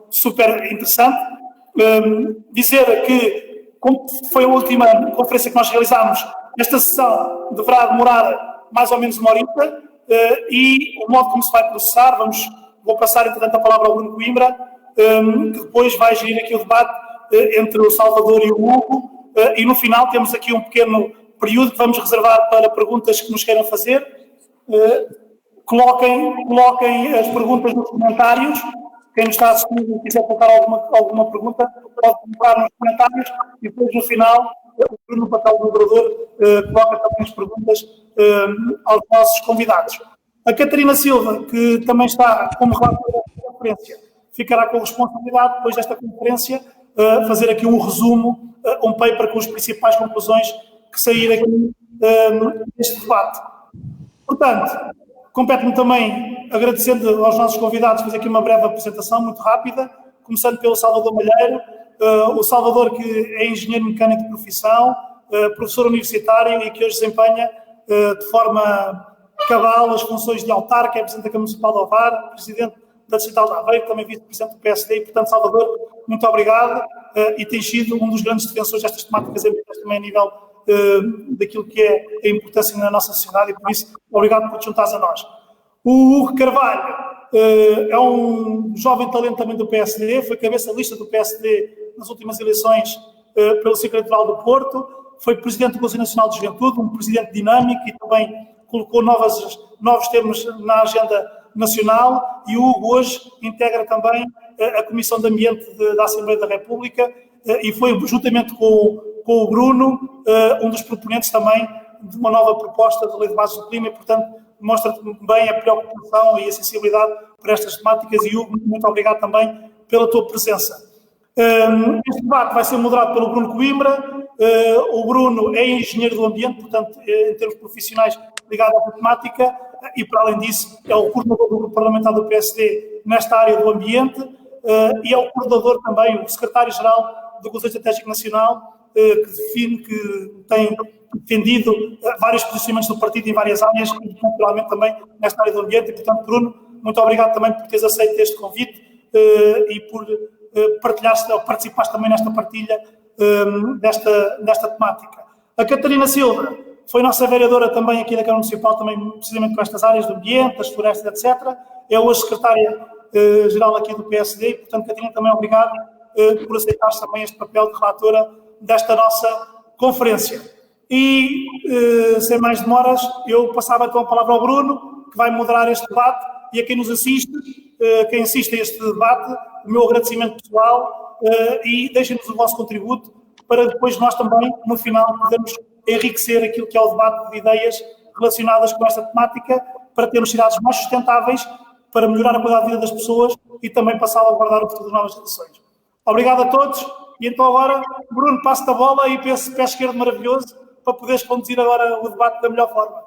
super interessante. Dizer que, como foi a última conferência que nós realizámos, esta sessão deverá demorar mais ou menos uma horita, e o modo como se vai processar, vou passar, entretanto, a palavra ao Bruno Coimbra, que depois vai gerir aqui o debate entre o Salvador e o Hugo, e no final temos aqui um pequeno período que vamos reservar para perguntas que nos queiram fazer. Coloquem as perguntas nos comentários. Quem nos está assistindo e quiser colocar alguma pergunta, pode colocar nos comentários e depois, no final, no papel do moderador, coloca também as perguntas aos nossos convidados. A Catarina Silva, que também está como relatora da conferência, ficará com a responsabilidade, depois desta conferência, fazer aqui um resumo, um paper com as principais conclusões que saírem aqui neste debate. Portanto, compete-me também, agradecendo aos nossos convidados, fazer aqui uma breve apresentação, muito rápida, começando pelo Salvador Malheiro. O Salvador, que é engenheiro mecânico de profissão, professor universitário e que hoje desempenha de forma cabal as funções de autarca, é presidente da Câmara Municipal de Ovar, presidente da Distrital de Aveiro, também vice-presidente do PSD, e, portanto, Salvador, muito obrigado, e tem sido um dos grandes defensores destas temáticas também a nível daquilo que é a importância na nossa sociedade, e por isso, obrigado por te juntares a nós. O Hugo Carvalho é um jovem talento também do PSD, foi cabeça de lista do PSD nas últimas eleições pelo Círculo Eleitoral do Porto, foi presidente do Conselho Nacional de Juventude, um presidente dinâmico e também colocou novos temas na agenda nacional, e o Hugo hoje integra também a Comissão de Ambiente da Assembleia da República e foi, juntamente com o Bruno, um dos proponentes também de uma nova proposta de lei de bases do clima, e, portanto, mostra bem a preocupação e a sensibilidade para estas temáticas, e Hugo, muito obrigado também pela tua presença. Este debate vai ser moderado pelo Bruno Coimbra. O Bruno é engenheiro do ambiente, portanto, em termos profissionais, ligado à temática, e, para além disso, é o coordenador do grupo parlamentar do PSD nesta área do ambiente, e é o coordenador também, o secretário-geral do Conselho Estratégico Nacional, que tem defendido vários posicionamentos do partido em várias áreas, e naturalmente também nesta área do ambiente, e, portanto, Bruno, muito obrigado também por teres aceito este convite e por participares também nesta partilha desta temática. A Catarina Silva foi nossa vereadora também aqui da Câmara Municipal, também precisamente com estas áreas do ambiente, das florestas, etc. É hoje secretária-geral aqui do PSD, e, portanto, Catarina, também obrigado por aceitares também este papel de relatora desta nossa conferência. E, sem mais demoras, eu passava então a palavra ao Bruno, que vai moderar este debate, e a quem nos assiste, quem assiste a este debate, o meu agradecimento pessoal, e deixem-nos o vosso contributo para depois nós também, no final, podermos enriquecer aquilo que é o debate de ideias relacionadas com esta temática, para termos cidades mais sustentáveis, para melhorar a qualidade de vida das pessoas e também para salvaguardar o futuro das novas gerações. Obrigado a todos, e então agora, Bruno, passo-te a bola e pé esquerdo maravilhoso para poderes conduzir agora o debate da melhor forma.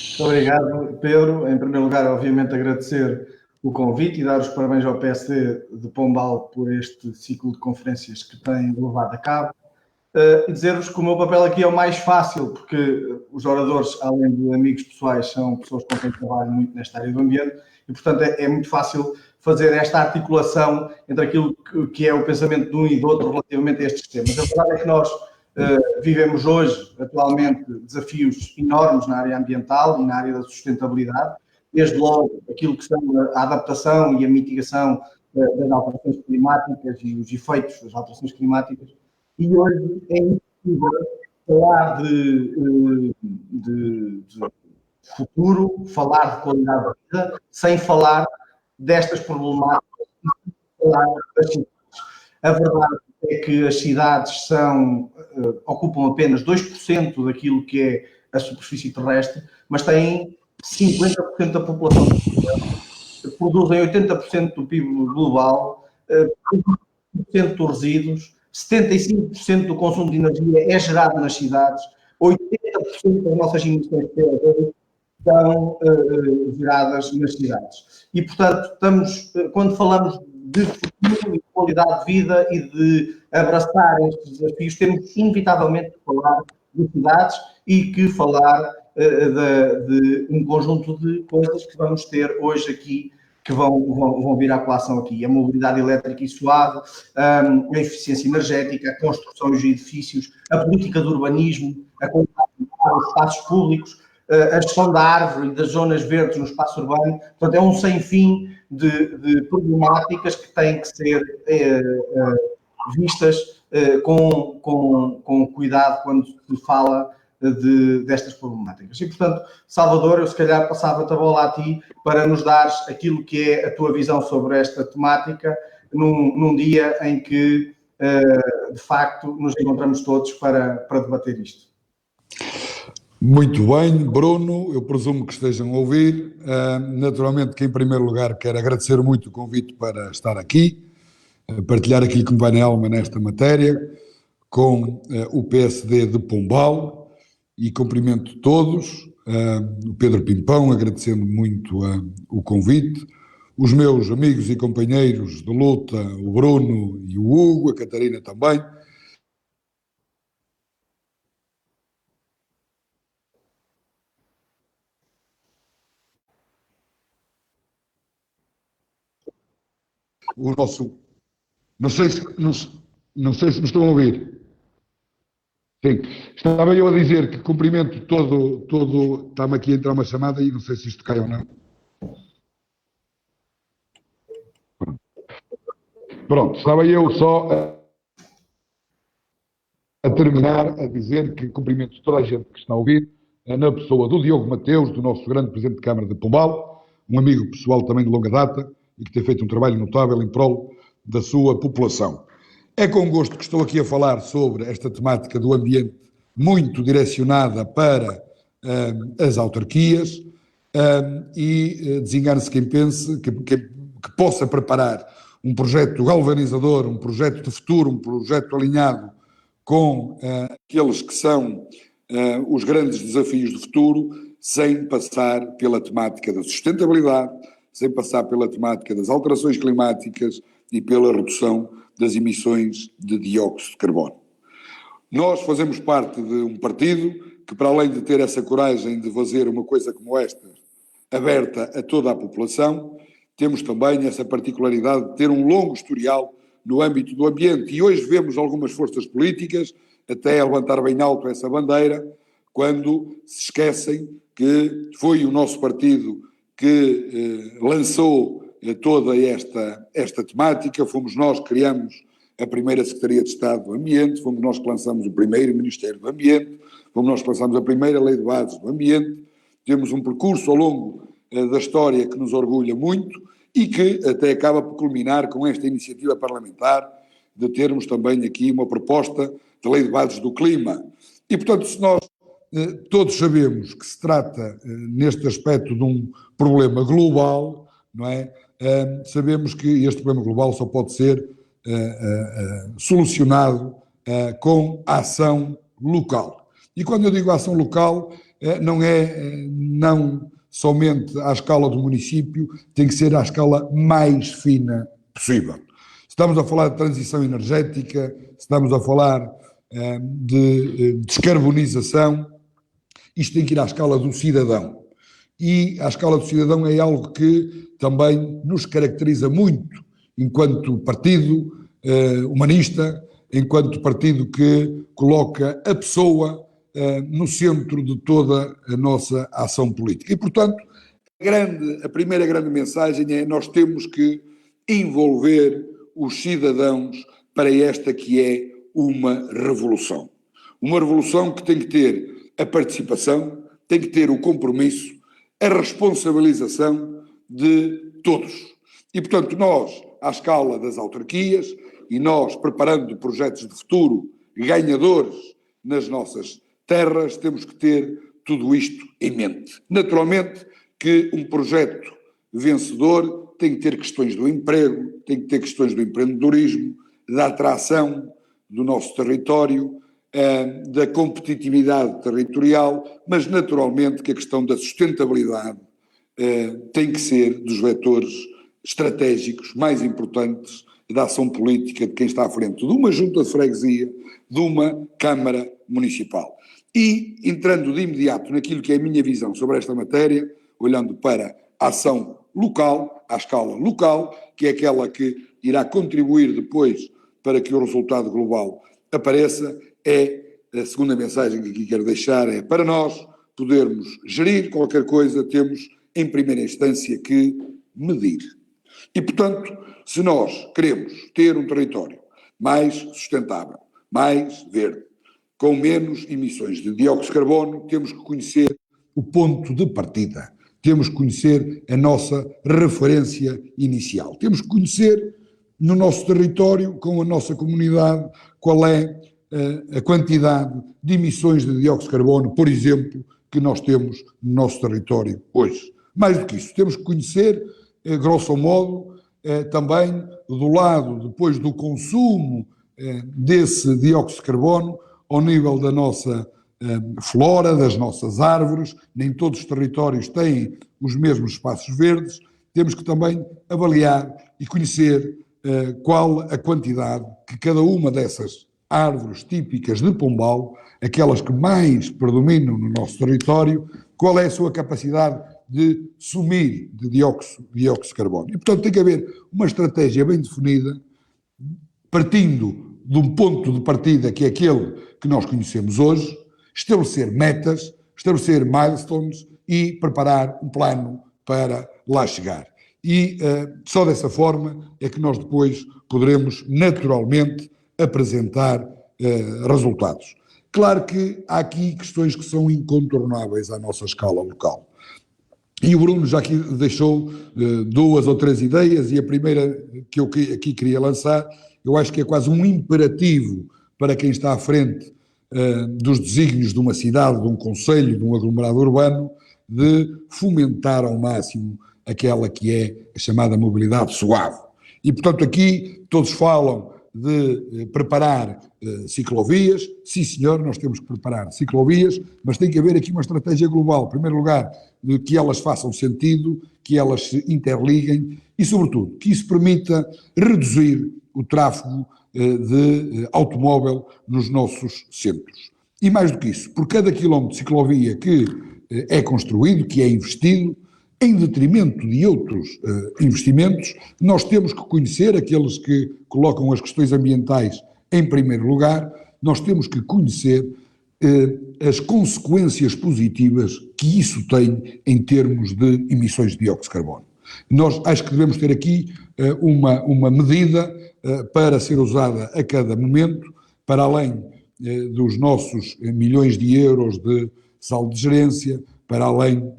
Muito obrigado, Pedro. Em primeiro lugar, obviamente, agradecer o convite e dar os parabéns ao PSD de Pombal por este ciclo de conferências que tem levado a cabo. E dizer-vos que o meu papel aqui é o mais fácil, porque os oradores, além de amigos pessoais, são pessoas com quem trabalho muito nesta área do ambiente, e, portanto, é muito fácil fazer esta articulação entre aquilo que é o pensamento de um e do outro relativamente a estes temas. A verdade é que nós vivemos hoje, atualmente, desafios enormes na área ambiental e na área da sustentabilidade, desde logo aquilo que são a adaptação e a mitigação das alterações climáticas e os efeitos das alterações climáticas. E hoje é impossível falar de futuro, falar de qualidade de vida, sem falar destas problemáticas, falar das cidades. A verdade é que as cidades ocupam apenas 2% daquilo que é a superfície terrestre, mas têm 50% da população, produzem 80% do PIB global, 80% dos resíduos, 75% do consumo de energia é gerado nas cidades, 80% das nossas emissões de CO2 são geradas nas cidades. E, portanto, quando falamos de futuro e de qualidade de vida e de abraçar estes desafios, temos inevitavelmente que falar de cidades e que falar de um conjunto de coisas que vamos ter hoje aqui que vão vir à colação aqui. A mobilidade elétrica e suave, a eficiência energética, a construção de edifícios, a política de urbanismo, a qualidade dos espaços públicos, a gestão da árvore e das zonas verdes no espaço urbano. Portanto, é um sem fim de problemáticas que têm que ser vistas com cuidado quando se fala destas problemáticas. E, portanto, Salvador, eu se calhar passava-te a bola a ti para nos dares aquilo que é a tua visão sobre esta temática num dia em que, de facto, nos encontramos todos para debater isto. Muito bem, Bruno, eu presumo que estejam a ouvir. Naturalmente que, em primeiro lugar, quero agradecer muito o convite para estar aqui, partilhar aquilo que me vai na alma nesta matéria, com o PSD de Pombal, e cumprimento todos, o Pedro Pimpão, agradecendo muito o convite, os meus amigos e companheiros de luta, o Bruno e o Hugo, a Catarina também. O nosso... Não sei se me estão a ouvir. Sim. Estava eu a dizer que cumprimento todo... Está-me aqui a entrar uma chamada e não sei se isto cai ou não. Pronto, estava eu só a terminar a dizer que cumprimento toda a gente que está a ouvir, na pessoa do Diogo Mateus, do nosso grande Presidente de Câmara de Pombal, um amigo pessoal também de longa data e que tem feito um trabalho notável em prol da sua população. É com gosto que estou aqui a falar sobre esta temática do ambiente, muito direcionada para as autarquias, e desengane-se quem pense que possa preparar um projeto galvanizador, um projeto de futuro, um projeto alinhado com aqueles que são os grandes desafios do futuro, sem passar pela temática da sustentabilidade, sem passar pela temática das alterações climáticas e pela redução das emissões de dióxido de carbono. Nós fazemos parte de um partido que, para além de ter essa coragem de fazer uma coisa como esta, aberta a toda a população, temos também essa particularidade de ter um longo historial no âmbito do ambiente. E hoje vemos algumas forças políticas até a levantar bem alto essa bandeira, quando se esquecem que foi o nosso partido que lançou toda esta temática, fomos nós que criamos a primeira Secretaria de Estado do Ambiente, fomos nós que lançamos o primeiro Ministério do Ambiente, fomos nós que lançamos a primeira Lei de Bases do Ambiente. Temos um percurso ao longo da história que nos orgulha muito e que até acaba por culminar com esta iniciativa parlamentar de termos também aqui uma proposta de Lei de Bases do Clima. E, portanto, se nós todos sabemos que se trata, neste aspecto, de um problema global, não é? Sabemos que este problema global só pode ser solucionado com ação local. E quando eu digo ação local, não somente à escala do município, tem que ser à escala mais fina possível. Estamos a falar de transição energética, estamos a falar de descarbonização, isto tem que ir à escala do cidadão. E a escala do cidadão é algo que também nos caracteriza muito enquanto partido humanista, enquanto partido que coloca a pessoa no centro de toda a nossa ação política. E, portanto, a primeira grande mensagem é: nós temos que envolver os cidadãos para esta que é uma revolução. Uma revolução que tem que ter a participação, tem que ter o compromisso, a responsabilização de todos. E, portanto, nós, à escala das autarquias, e nós preparando projetos de futuro ganhadores nas nossas terras, temos que ter tudo isto em mente. Naturalmente que um projeto vencedor tem que ter questões do emprego, tem que ter questões do empreendedorismo, da atração do nosso território, da competitividade territorial, mas naturalmente que a questão da sustentabilidade tem que ser dos vetores estratégicos mais importantes da ação política de quem está à frente de uma junta de freguesia, de uma Câmara Municipal. E, entrando de imediato naquilo que é a minha visão sobre esta matéria, olhando para a ação local, à escala local, que é aquela que irá contribuir depois para que o resultado global apareça. A segunda mensagem que aqui quero deixar é: para nós podermos gerir qualquer coisa, temos em primeira instância que medir. E, portanto, se nós queremos ter um território mais sustentável, mais verde, com menos emissões de dióxido de carbono, temos que conhecer o ponto de partida, temos que conhecer a nossa referência inicial, temos que conhecer no nosso território, com a nossa comunidade, qual é a quantidade de emissões de dióxido de carbono, por exemplo, que nós temos no nosso território hoje. Mais do que isso, temos que conhecer, grosso modo, também do lado, depois do consumo desse dióxido de carbono, ao nível da nossa flora, das nossas árvores. Nem todos os territórios têm os mesmos espaços verdes. Temos que também avaliar e conhecer qual a quantidade que cada uma dessas árvores típicas de Pombal, aquelas que mais predominam no nosso território, qual é a sua capacidade de sumir de dióxido de carbono. E, portanto, tem que haver uma estratégia bem definida, partindo de um ponto de partida que é aquele que nós conhecemos hoje, estabelecer metas, estabelecer milestones e preparar um plano para lá chegar. E só dessa forma é que nós depois poderemos naturalmente apresentar resultados. Claro que há aqui questões que são incontornáveis à nossa escala local. E o Bruno já aqui deixou 2 ou 3 ideias, e a primeira que eu aqui queria lançar, eu acho que é quase um imperativo para quem está à frente dos desígnios de uma cidade, de um concelho, de um aglomerado urbano, de fomentar ao máximo aquela que é a chamada mobilidade suave. E, portanto, aqui todos falam de preparar ciclovias. Sim, senhor, nós temos que preparar ciclovias, mas tem que haver aqui uma estratégia global. Em primeiro lugar, de que elas façam sentido, que elas se interliguem e, sobretudo, que isso permita reduzir o tráfego de automóvel nos nossos centros. E mais do que isso, por cada quilómetro de ciclovia que é construído, que é investido, em detrimento de outros investimentos, nós temos que conhecer, aqueles que colocam as questões ambientais em primeiro lugar, nós temos que conhecer as consequências positivas que isso tem em termos de emissões de dióxido de carbono. Nós acho que devemos ter aqui uma medida para ser usada a cada momento, para além dos nossos milhões de euros de saldo de gerência, para além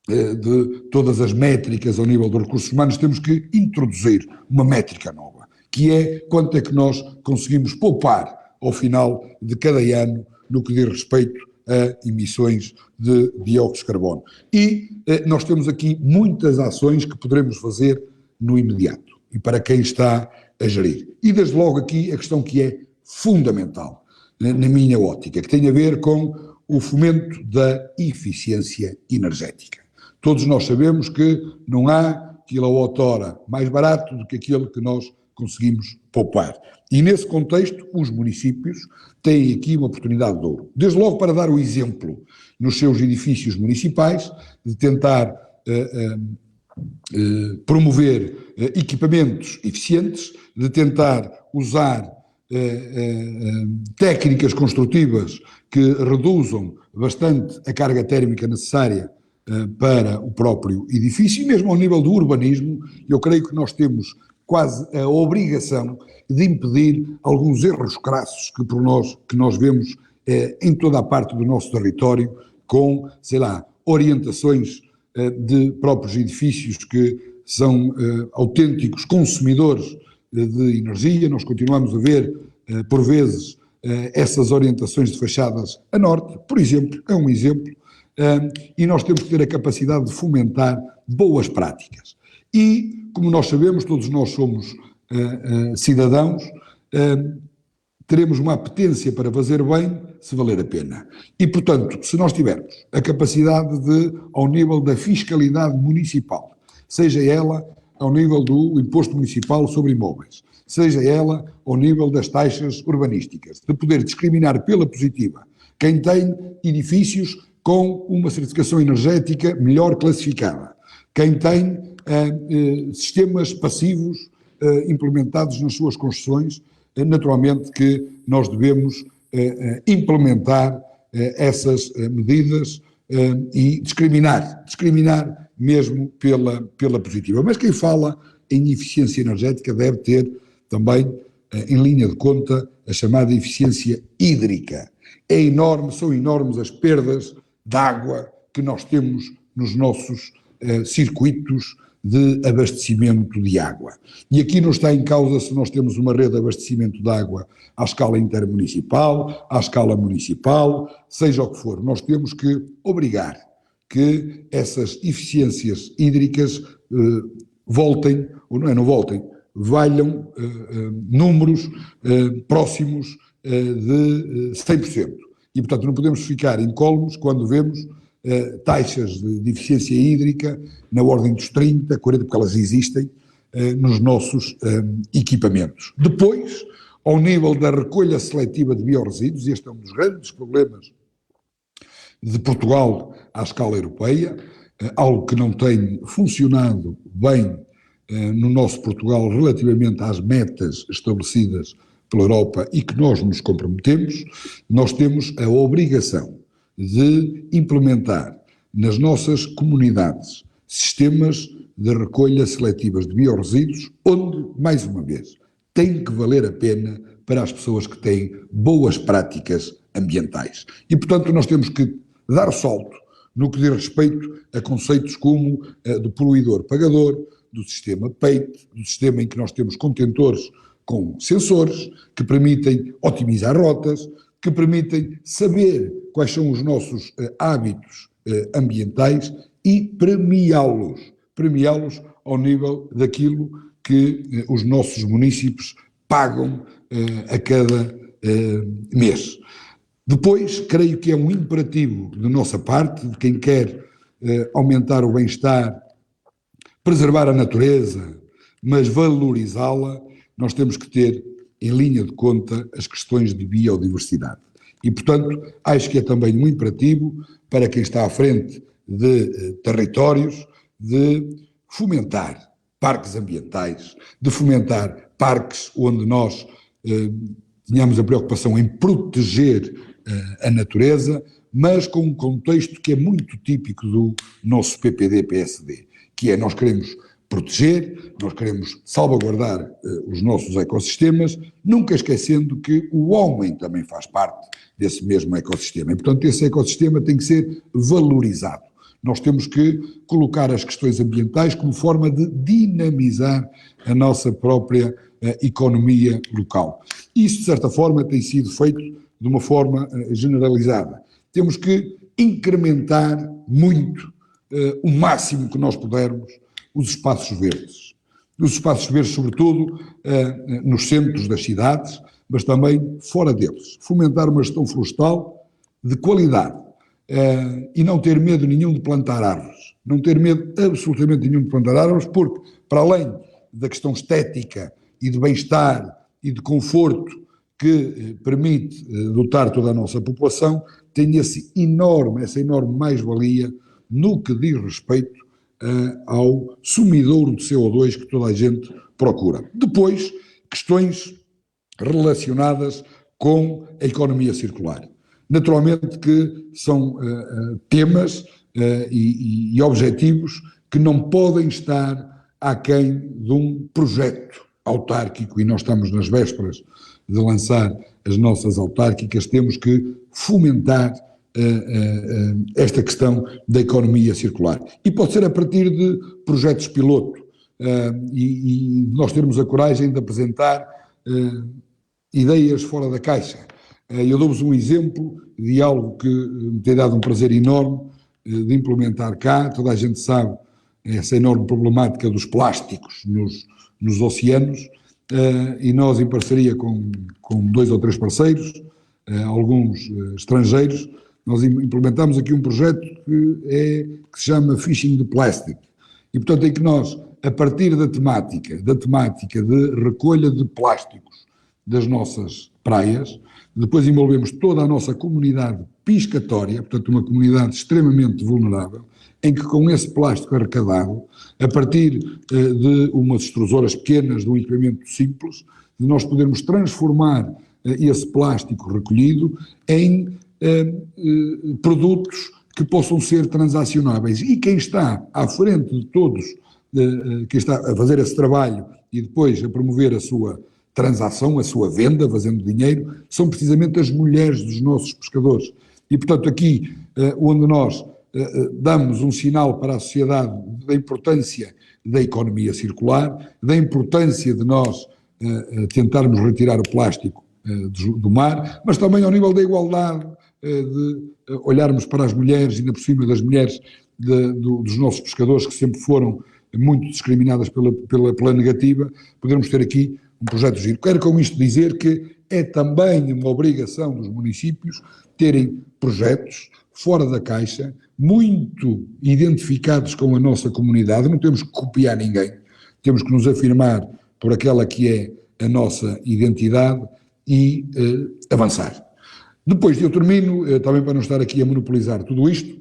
de todas as métricas ao nível dos recursos humanos, temos que introduzir uma métrica nova, que é quanto é que nós conseguimos poupar ao final de cada ano no que diz respeito a emissões de dióxido de carbono. E nós temos aqui muitas ações que poderemos fazer no imediato e para quem está a gerir. E desde logo aqui a questão que é fundamental, na minha ótica, que tem a ver com o fomento da eficiência energética. Todos nós sabemos que não há quilowatt-hora mais barato do que aquele que nós conseguimos poupar. E nesse contexto, os municípios têm aqui uma oportunidade de ouro. Desde logo para dar o exemplo nos seus edifícios municipais, de tentar promover equipamentos eficientes, de tentar usar técnicas construtivas que reduzam bastante a carga térmica necessária para o próprio edifício. E mesmo ao nível do urbanismo, eu creio que nós temos quase a obrigação de impedir alguns erros crassos que nós vemos em toda a parte do nosso território, com, sei lá, orientações de próprios edifícios que são autênticos consumidores de energia. Nós continuamos a ver, por vezes, essas orientações de fachadas a norte, por exemplo, é um exemplo, e nós temos que ter a capacidade de fomentar boas práticas. E, como nós sabemos, todos nós somos cidadãos, teremos uma apetência para fazer bem se valer a pena. E, portanto, se nós tivermos a capacidade de, ao nível da fiscalidade municipal, seja ela ao nível do imposto municipal sobre imóveis, seja ela ao nível das taxas urbanísticas, de poder discriminar pela positiva quem tem edifícios com uma certificação energética melhor classificada, quem tem sistemas passivos implementados nas suas construções, naturalmente que nós devemos implementar essas medidas e discriminar mesmo pela positiva. Mas quem fala em eficiência energética deve ter também em linha de conta a chamada eficiência hídrica. São enormes as perdas de água que nós temos nos nossos circuitos de abastecimento de água. E aqui não está em causa se nós temos uma rede de abastecimento de água à escala intermunicipal, à escala municipal, seja o que for. Nós temos que obrigar que essas eficiências hídricas voltem, ou não voltem, valham números próximos de 100%. E, portanto, não podemos ficar incólumes quando vemos taxas de eficiência hídrica na ordem dos 30%, 40%, porque elas existem nos nossos equipamentos. Depois, ao nível da recolha seletiva de biorresíduos, este é um dos grandes problemas de Portugal à escala europeia, algo que não tem funcionado bem no nosso Portugal relativamente às metas estabelecidas pela Europa e que nós nos comprometemos. Nós temos a obrigação de implementar nas nossas comunidades sistemas de recolha seletivas de biorresíduos, onde, mais uma vez, tem que valer a pena para as pessoas que têm boas práticas ambientais. E, portanto, nós temos que dar salto no que diz respeito a conceitos como do poluidor-pagador, do sistema PEIT, do sistema em que nós temos contentores com sensores que permitem otimizar rotas, que permitem saber quais são os nossos hábitos ambientais e premiá-los ao nível daquilo que os nossos municípios pagam a cada mês. Depois, creio que é um imperativo de nossa parte, de quem quer aumentar o bem-estar, preservar a natureza, mas valorizá-la, nós temos que ter em linha de conta as questões de biodiversidade. E, portanto, acho que é também um imperativo para quem está à frente de territórios de fomentar parques ambientais, de fomentar parques onde nós tenhamos a preocupação em proteger a natureza, mas com um contexto que é muito típico do nosso PPD-PSD, que é nós queremos proteger, nós queremos salvaguardar os nossos ecossistemas, nunca esquecendo que o homem também faz parte desse mesmo ecossistema. E, portanto, esse ecossistema tem que ser valorizado. Nós temos que colocar as questões ambientais como forma de dinamizar a nossa própria economia local. Isso, de certa forma, tem sido feito de uma forma generalizada. Temos que incrementar muito, o máximo que nós pudermos, os espaços verdes. Os espaços verdes, sobretudo, nos centros das cidades, mas também fora deles. Fomentar uma gestão florestal de qualidade e não ter medo nenhum de plantar árvores. Não ter medo absolutamente nenhum de plantar árvores, porque, para além da questão estética e de bem-estar e de conforto que permite dotar toda a nossa população, tem essa enorme mais-valia no que diz respeito ao sumidouro de CO2 que toda a gente procura. Depois, questões relacionadas com a economia circular. Naturalmente que são temas e objetivos que não podem estar aquém de um projeto autárquico, e nós estamos nas vésperas de lançar as nossas autárquicas. Temos que fomentar esta questão da economia circular. E pode ser a partir de projetos piloto, e nós termos a coragem de apresentar ideias fora da caixa. Eu dou-vos um exemplo de algo que me tem dado um prazer enorme de implementar cá. Toda a gente sabe essa enorme problemática dos plásticos nos oceanos, e nós, em parceria com 2 ou 3 parceiros, alguns estrangeiros, nós implementamos aqui um projeto que se chama Fishing the Plastic. E, portanto, é que nós, a partir da temática de recolha de plásticos das nossas praias, depois envolvemos toda a nossa comunidade piscatória, portanto uma comunidade extremamente vulnerável, em que com esse plástico arrecadado, a partir de umas extrusoras pequenas, de um equipamento simples, de nós podermos transformar esse plástico recolhido em produtos que possam ser transacionáveis. E quem está à frente de todos, quem está a fazer esse trabalho e depois a promover a sua transação, a sua venda, fazendo dinheiro, são precisamente as mulheres dos nossos pescadores. E, portanto, aqui onde nós damos um sinal para a sociedade da importância da economia circular, da importância de nós tentarmos retirar o plástico do mar, mas também ao nível da igualdade, de olharmos para as mulheres, ainda por cima das mulheres dos nossos pescadores que sempre foram muito discriminadas pela negativa, podermos ter aqui um projeto giro. Quero com isto dizer que é também uma obrigação dos municípios terem projetos fora da caixa, muito identificados com a nossa comunidade. Não temos que copiar ninguém, temos que nos afirmar por aquela que é a nossa identidade e avançar. Depois eu termino, também para não estar aqui a monopolizar tudo isto,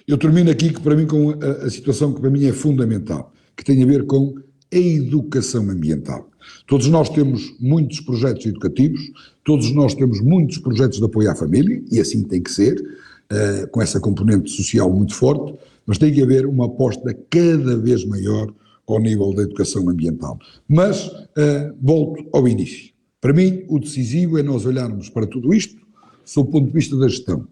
eu termino aqui que para mim com a situação que para mim é fundamental, que tem a ver com a educação ambiental. Todos nós temos muitos projetos educativos, todos nós temos muitos projetos de apoio à família, e assim tem que ser, com essa componente social muito forte, mas tem que haver uma aposta cada vez maior ao nível da educação ambiental. Mas volto ao início. Para mim, o decisivo é nós olharmos para tudo isto sob o ponto de vista da gestão.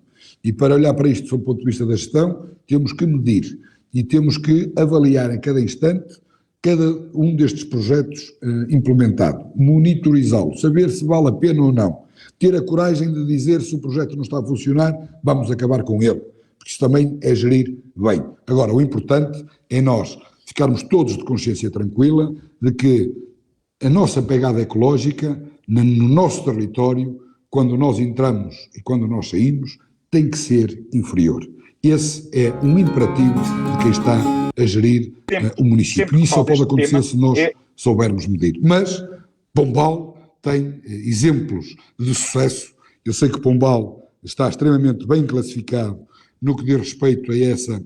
E para olhar para isto sob o ponto de vista da gestão, temos que medir e temos que avaliar a cada instante cada um destes projetos implementado, monitorizá-lo, saber se vale a pena ou não, ter a coragem de dizer se o projeto não está a funcionar, vamos acabar com ele, porque isso também é gerir bem. Agora, o importante é nós ficarmos todos de consciência tranquila de que a nossa pegada ecológica, no nosso território, quando nós entramos e quando nós saímos, tem que ser inferior. Esse é um imperativo de quem está a gerir o município. E isso só pode acontecer se nós soubermos medir. Mas Pombal tem exemplos de sucesso. Eu sei que Pombal está extremamente bem classificado no que diz respeito a essa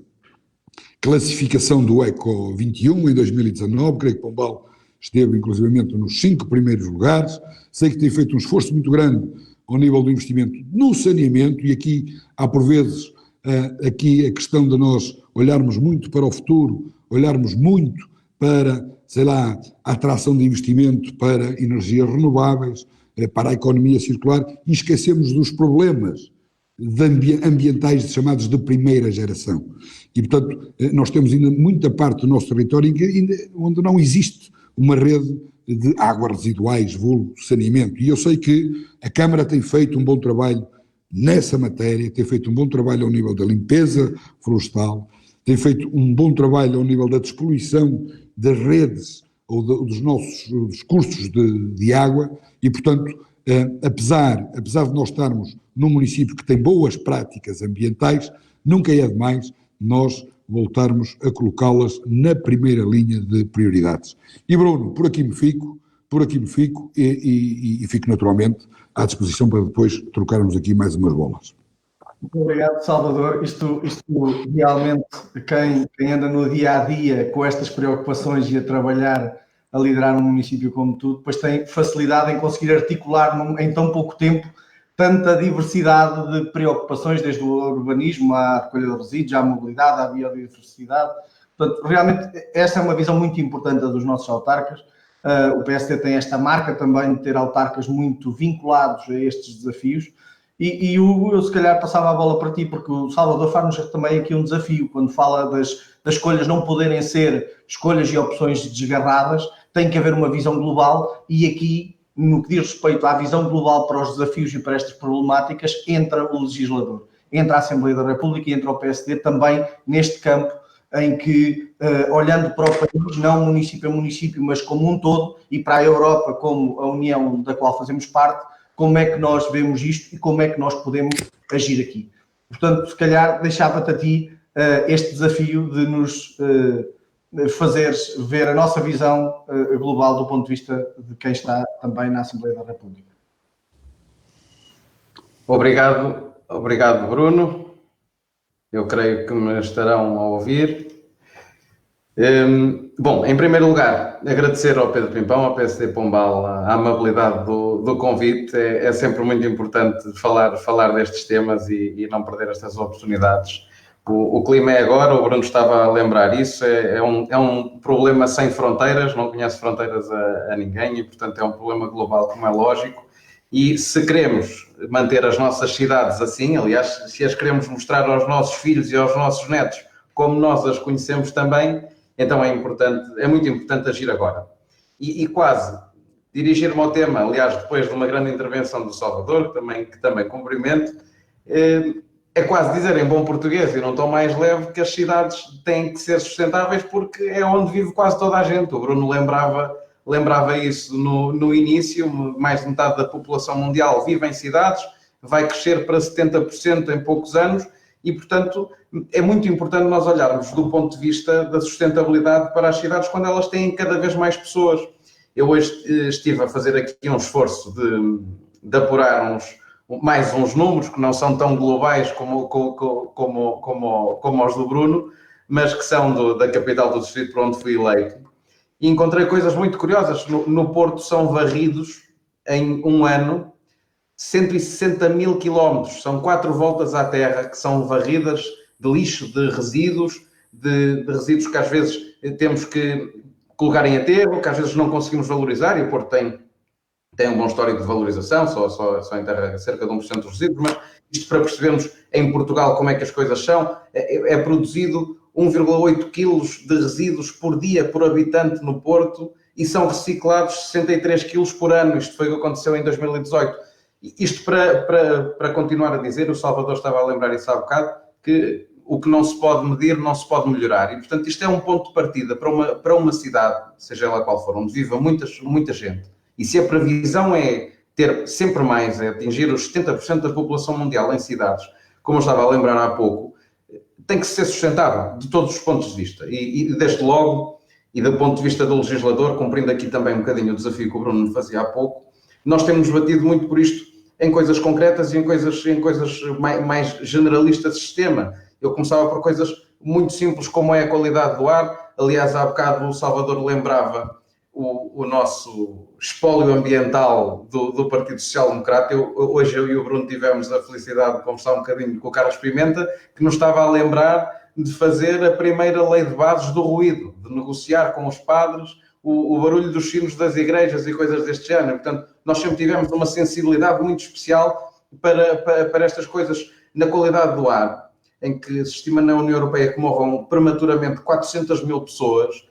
classificação do Eco 21 em 2019. Creio que Pombal esteve inclusivamente nos 5 primeiros lugares. Sei que tem feito um esforço muito grande ao nível do investimento no saneamento, e aqui há por vezes aqui a questão de nós olharmos muito para o futuro, olharmos muito para, sei lá, a atração de investimento para energias renováveis, para a economia circular, e esquecemos dos problemas ambientais chamados de primeira geração. E, portanto, nós temos ainda muita parte do nosso território onde não existe uma rede de águas residuais, vulgo, saneamento. E eu sei que a Câmara tem feito um bom trabalho nessa matéria, tem feito um bom trabalho ao nível da limpeza florestal, tem feito um bom trabalho ao nível da despoluição das redes ou dos nossos cursos de água, e, portanto, apesar de nós estarmos num município que tem boas práticas ambientais, nunca é demais nós voltarmos a colocá-las na primeira linha de prioridades. E Bruno, por aqui me fico e fico naturalmente à disposição para depois trocarmos aqui mais umas bolas. Muito obrigado, Salvador. Isto realmente, quem anda no dia-a-dia com estas preocupações e a trabalhar, a liderar um município como tu, depois tem facilidade em conseguir articular em tão pouco tempo tanta diversidade de preocupações, desde o urbanismo à recolha de resíduos, à mobilidade, à biodiversidade. Portanto, realmente, esta é uma visão muito importante dos nossos autarcas. O PSD tem esta marca também de ter autarcas muito vinculados a estes desafios. E Hugo, eu se calhar passava a bola para ti, porque o Salvador faz-nos também aqui um desafio, quando fala das escolhas não poderem ser escolhas e opções desgarradas, tem que haver uma visão global, e aqui, no que diz respeito à visão global para os desafios e para estas problemáticas, entra o legislador, entra a Assembleia da República e entra o PSD também neste campo, em que, olhando para o país, não município a município, mas como um todo, e para a Europa como a União da qual fazemos parte, como é que nós vemos isto e como é que nós podemos agir aqui. Portanto, se calhar deixava-te a ti este desafio de nos fazeres ver a nossa visão global do ponto de vista de quem está também na Assembleia da República. Obrigado Bruno. Eu creio que me estarão a ouvir. Bom, em primeiro lugar, agradecer ao Pedro Pimpão, ao PSD Pombal, a amabilidade do convite. É sempre muito importante falar destes temas e não perder estas oportunidades. O clima é agora, o Bruno estava a lembrar isso, é um problema sem fronteiras, não conhece fronteiras a ninguém e, portanto, é um problema global, como é lógico. E se queremos manter as nossas cidades assim, aliás, se as queremos mostrar aos nossos filhos e aos nossos netos como nós as conhecemos também, então é muito importante agir agora. E quase dirigir-me ao tema, aliás, depois de uma grande intervenção do Salvador, que também cumprimento, é quase dizer em bom português, e não tão mais leve, que as cidades têm que ser sustentáveis porque é onde vive quase toda a gente. O Bruno lembrava isso no início, mais de metade da população mundial vive em cidades, vai crescer para 70% em poucos anos e, portanto, é muito importante nós olharmos do ponto de vista da sustentabilidade para as cidades quando elas têm cada vez mais pessoas. Eu hoje estive a fazer aqui um esforço de apurar mais uns números que não são tão globais como os do Bruno, mas que são da capital do distrito por onde fui eleito. E encontrei coisas muito curiosas. No Porto são varridos em um ano 160 mil quilómetros. São 4 voltas à terra que são varridas de lixo, de resíduos que às vezes temos que colocar em aterro, que às vezes não conseguimos valorizar, e o Porto tem um bom histórico de valorização, só enterra cerca de 1% dos resíduos, mas isto para percebermos em Portugal como é que as coisas são, é produzido 1,8 quilos de resíduos por dia por habitante no Porto e são reciclados 63 quilos por ano. Isto foi o que aconteceu em 2018. Isto para continuar a dizer, o Salvador estava a lembrar isso há bocado, que o que não se pode medir não se pode melhorar. E, portanto, isto é um ponto de partida para uma cidade, seja ela qual for, onde viva muita gente. E se a previsão é ter sempre mais, é atingir os 70% da população mundial em cidades, como eu estava a lembrar há pouco, tem que ser sustentável de todos os pontos de vista. E desde logo, e do ponto de vista do legislador, cumprindo aqui também um bocadinho o desafio que o Bruno me fazia há pouco, nós temos batido muito por isto em coisas concretas e em coisas mais generalistas de sistema. Eu começava por coisas muito simples, como é a qualidade do ar. Aliás, há bocado o Salvador lembrava o nosso espólio ambiental do Partido Social Democrata. Hoje eu e o Bruno tivemos a felicidade de conversar um bocadinho com o Carlos Pimenta, que nos estava a lembrar de fazer a primeira lei de bases do ruído, de negociar com os padres o barulho dos sinos das igrejas e coisas deste género. Portanto, nós sempre tivemos uma sensibilidade muito especial para estas coisas na qualidade do ar, em que se estima na União Europeia que morram prematuramente 400 mil pessoas.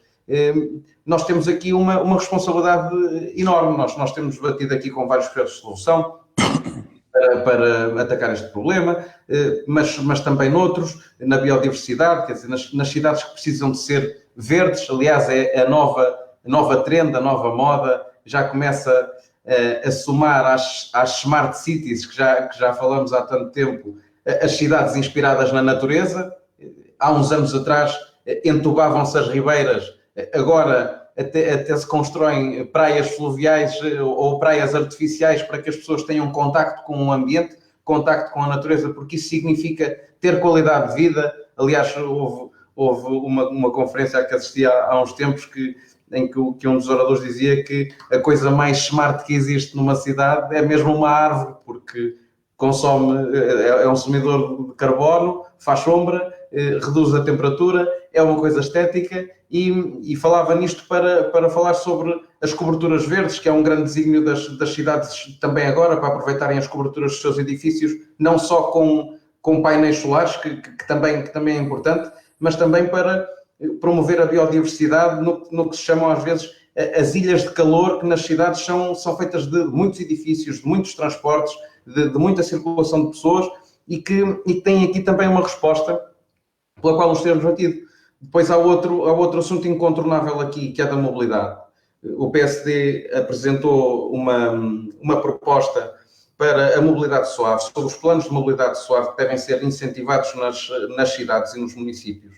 Nós temos aqui uma responsabilidade enorme. Nós temos batido aqui com vários projetos de solução para atacar este problema, mas também noutros, na biodiversidade, quer dizer, nas cidades que precisam de ser verdes. Aliás, é a nova trend, a nova moda, já começa a somar às smart cities, que já falamos há tanto tempo, as cidades inspiradas na natureza. Há uns anos atrás entubavam-se as ribeiras, agora até se constroem praias fluviais ou praias artificiais para que as pessoas tenham contacto com o ambiente, contacto com a natureza, porque isso significa ter qualidade de vida. Aliás, houve uma conferência a que assisti há uns tempos em que um dos oradores dizia que a coisa mais smart que existe numa cidade é mesmo uma árvore, porque é um consumidor de carbono, faz sombra, reduz a temperatura, é uma coisa estética, e falava nisto para falar sobre as coberturas verdes, que é um grande desígnio das cidades também agora, para aproveitarem as coberturas dos seus edifícios, não só com painéis solares, que também é importante, mas também para promover a biodiversidade no que se chamam às vezes as ilhas de calor, que nas cidades são feitas de muitos edifícios, de muitos transportes, de muita circulação de pessoas, e que tem aqui também uma resposta pela qual nos temos batido. Depois há outro assunto incontornável aqui, que é da mobilidade. O PSD apresentou uma proposta para a mobilidade suave, sobre os planos de mobilidade suave que devem ser incentivados nas cidades e nos municípios,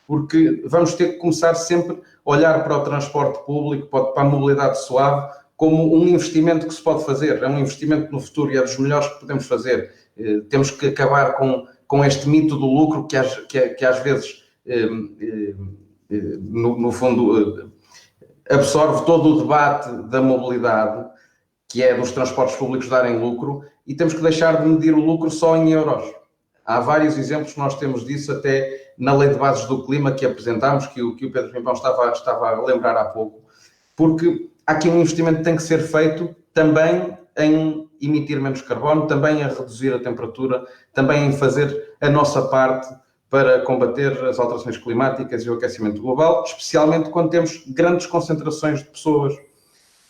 porque vamos ter que começar sempre a olhar para o transporte público, para a mobilidade suave, como um investimento que se pode fazer. É um investimento no futuro e é dos melhores que podemos fazer. Temos que acabar com com este mito do lucro que às vezes, no fundo, absorve todo o debate da mobilidade, que é dos transportes públicos darem lucro, e temos que deixar de medir o lucro só em euros. Há vários exemplos que nós temos disso, até na Lei de Bases do Clima que apresentámos, que o Pedro Pimpão estava a lembrar há pouco, porque há aqui um investimento que tem que ser feito também em emitir menos carbono, também a reduzir a temperatura, também em fazer a nossa parte para combater as alterações climáticas e o aquecimento global, especialmente quando temos grandes concentrações de pessoas.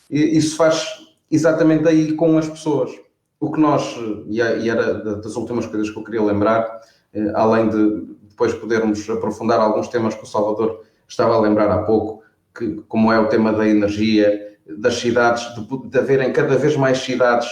E isso faz exatamente aí com as pessoas. O que nós, e era das últimas coisas que eu queria lembrar, além de depois podermos aprofundar alguns temas que o Salvador estava a lembrar há pouco, que, como é o tema da energia, das cidades, de haverem cada vez mais cidades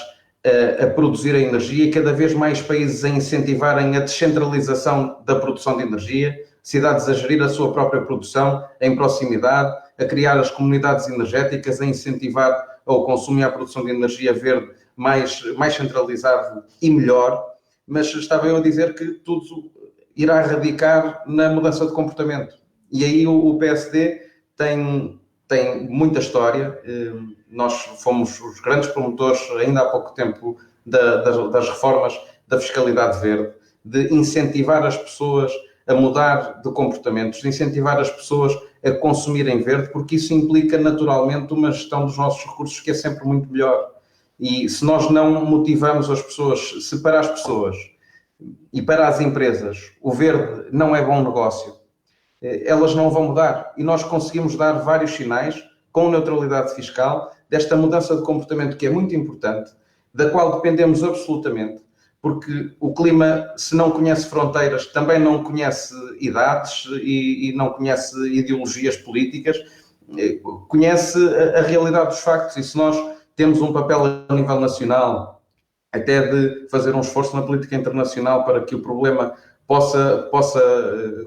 a produzir a energia e cada vez mais países a incentivarem a descentralização da produção de energia, cidades a gerir a sua própria produção em proximidade, a criar as comunidades energéticas, a incentivar o consumo e a produção de energia verde mais centralizado e melhor. Mas estava eu a dizer que tudo irá radicar na mudança de comportamento. E aí o PSD tem muita história. Nós fomos os grandes promotores, ainda há pouco tempo, das reformas da fiscalidade verde, de incentivar as pessoas a mudar de comportamentos, de incentivar as pessoas a consumirem verde, porque isso implica naturalmente uma gestão dos nossos recursos que é sempre muito melhor. E se nós não motivamos as pessoas, se para as pessoas e para as empresas o verde não é bom negócio, elas não vão mudar. E nós conseguimos dar vários sinais, com neutralidade fiscal, desta mudança de comportamento que é muito importante, da qual dependemos absolutamente, porque o clima, se não conhece fronteiras, também não conhece idades e não conhece ideologias políticas, conhece a realidade dos factos. E se nós temos um papel a nível nacional, até de fazer um esforço na política internacional para que o problema possa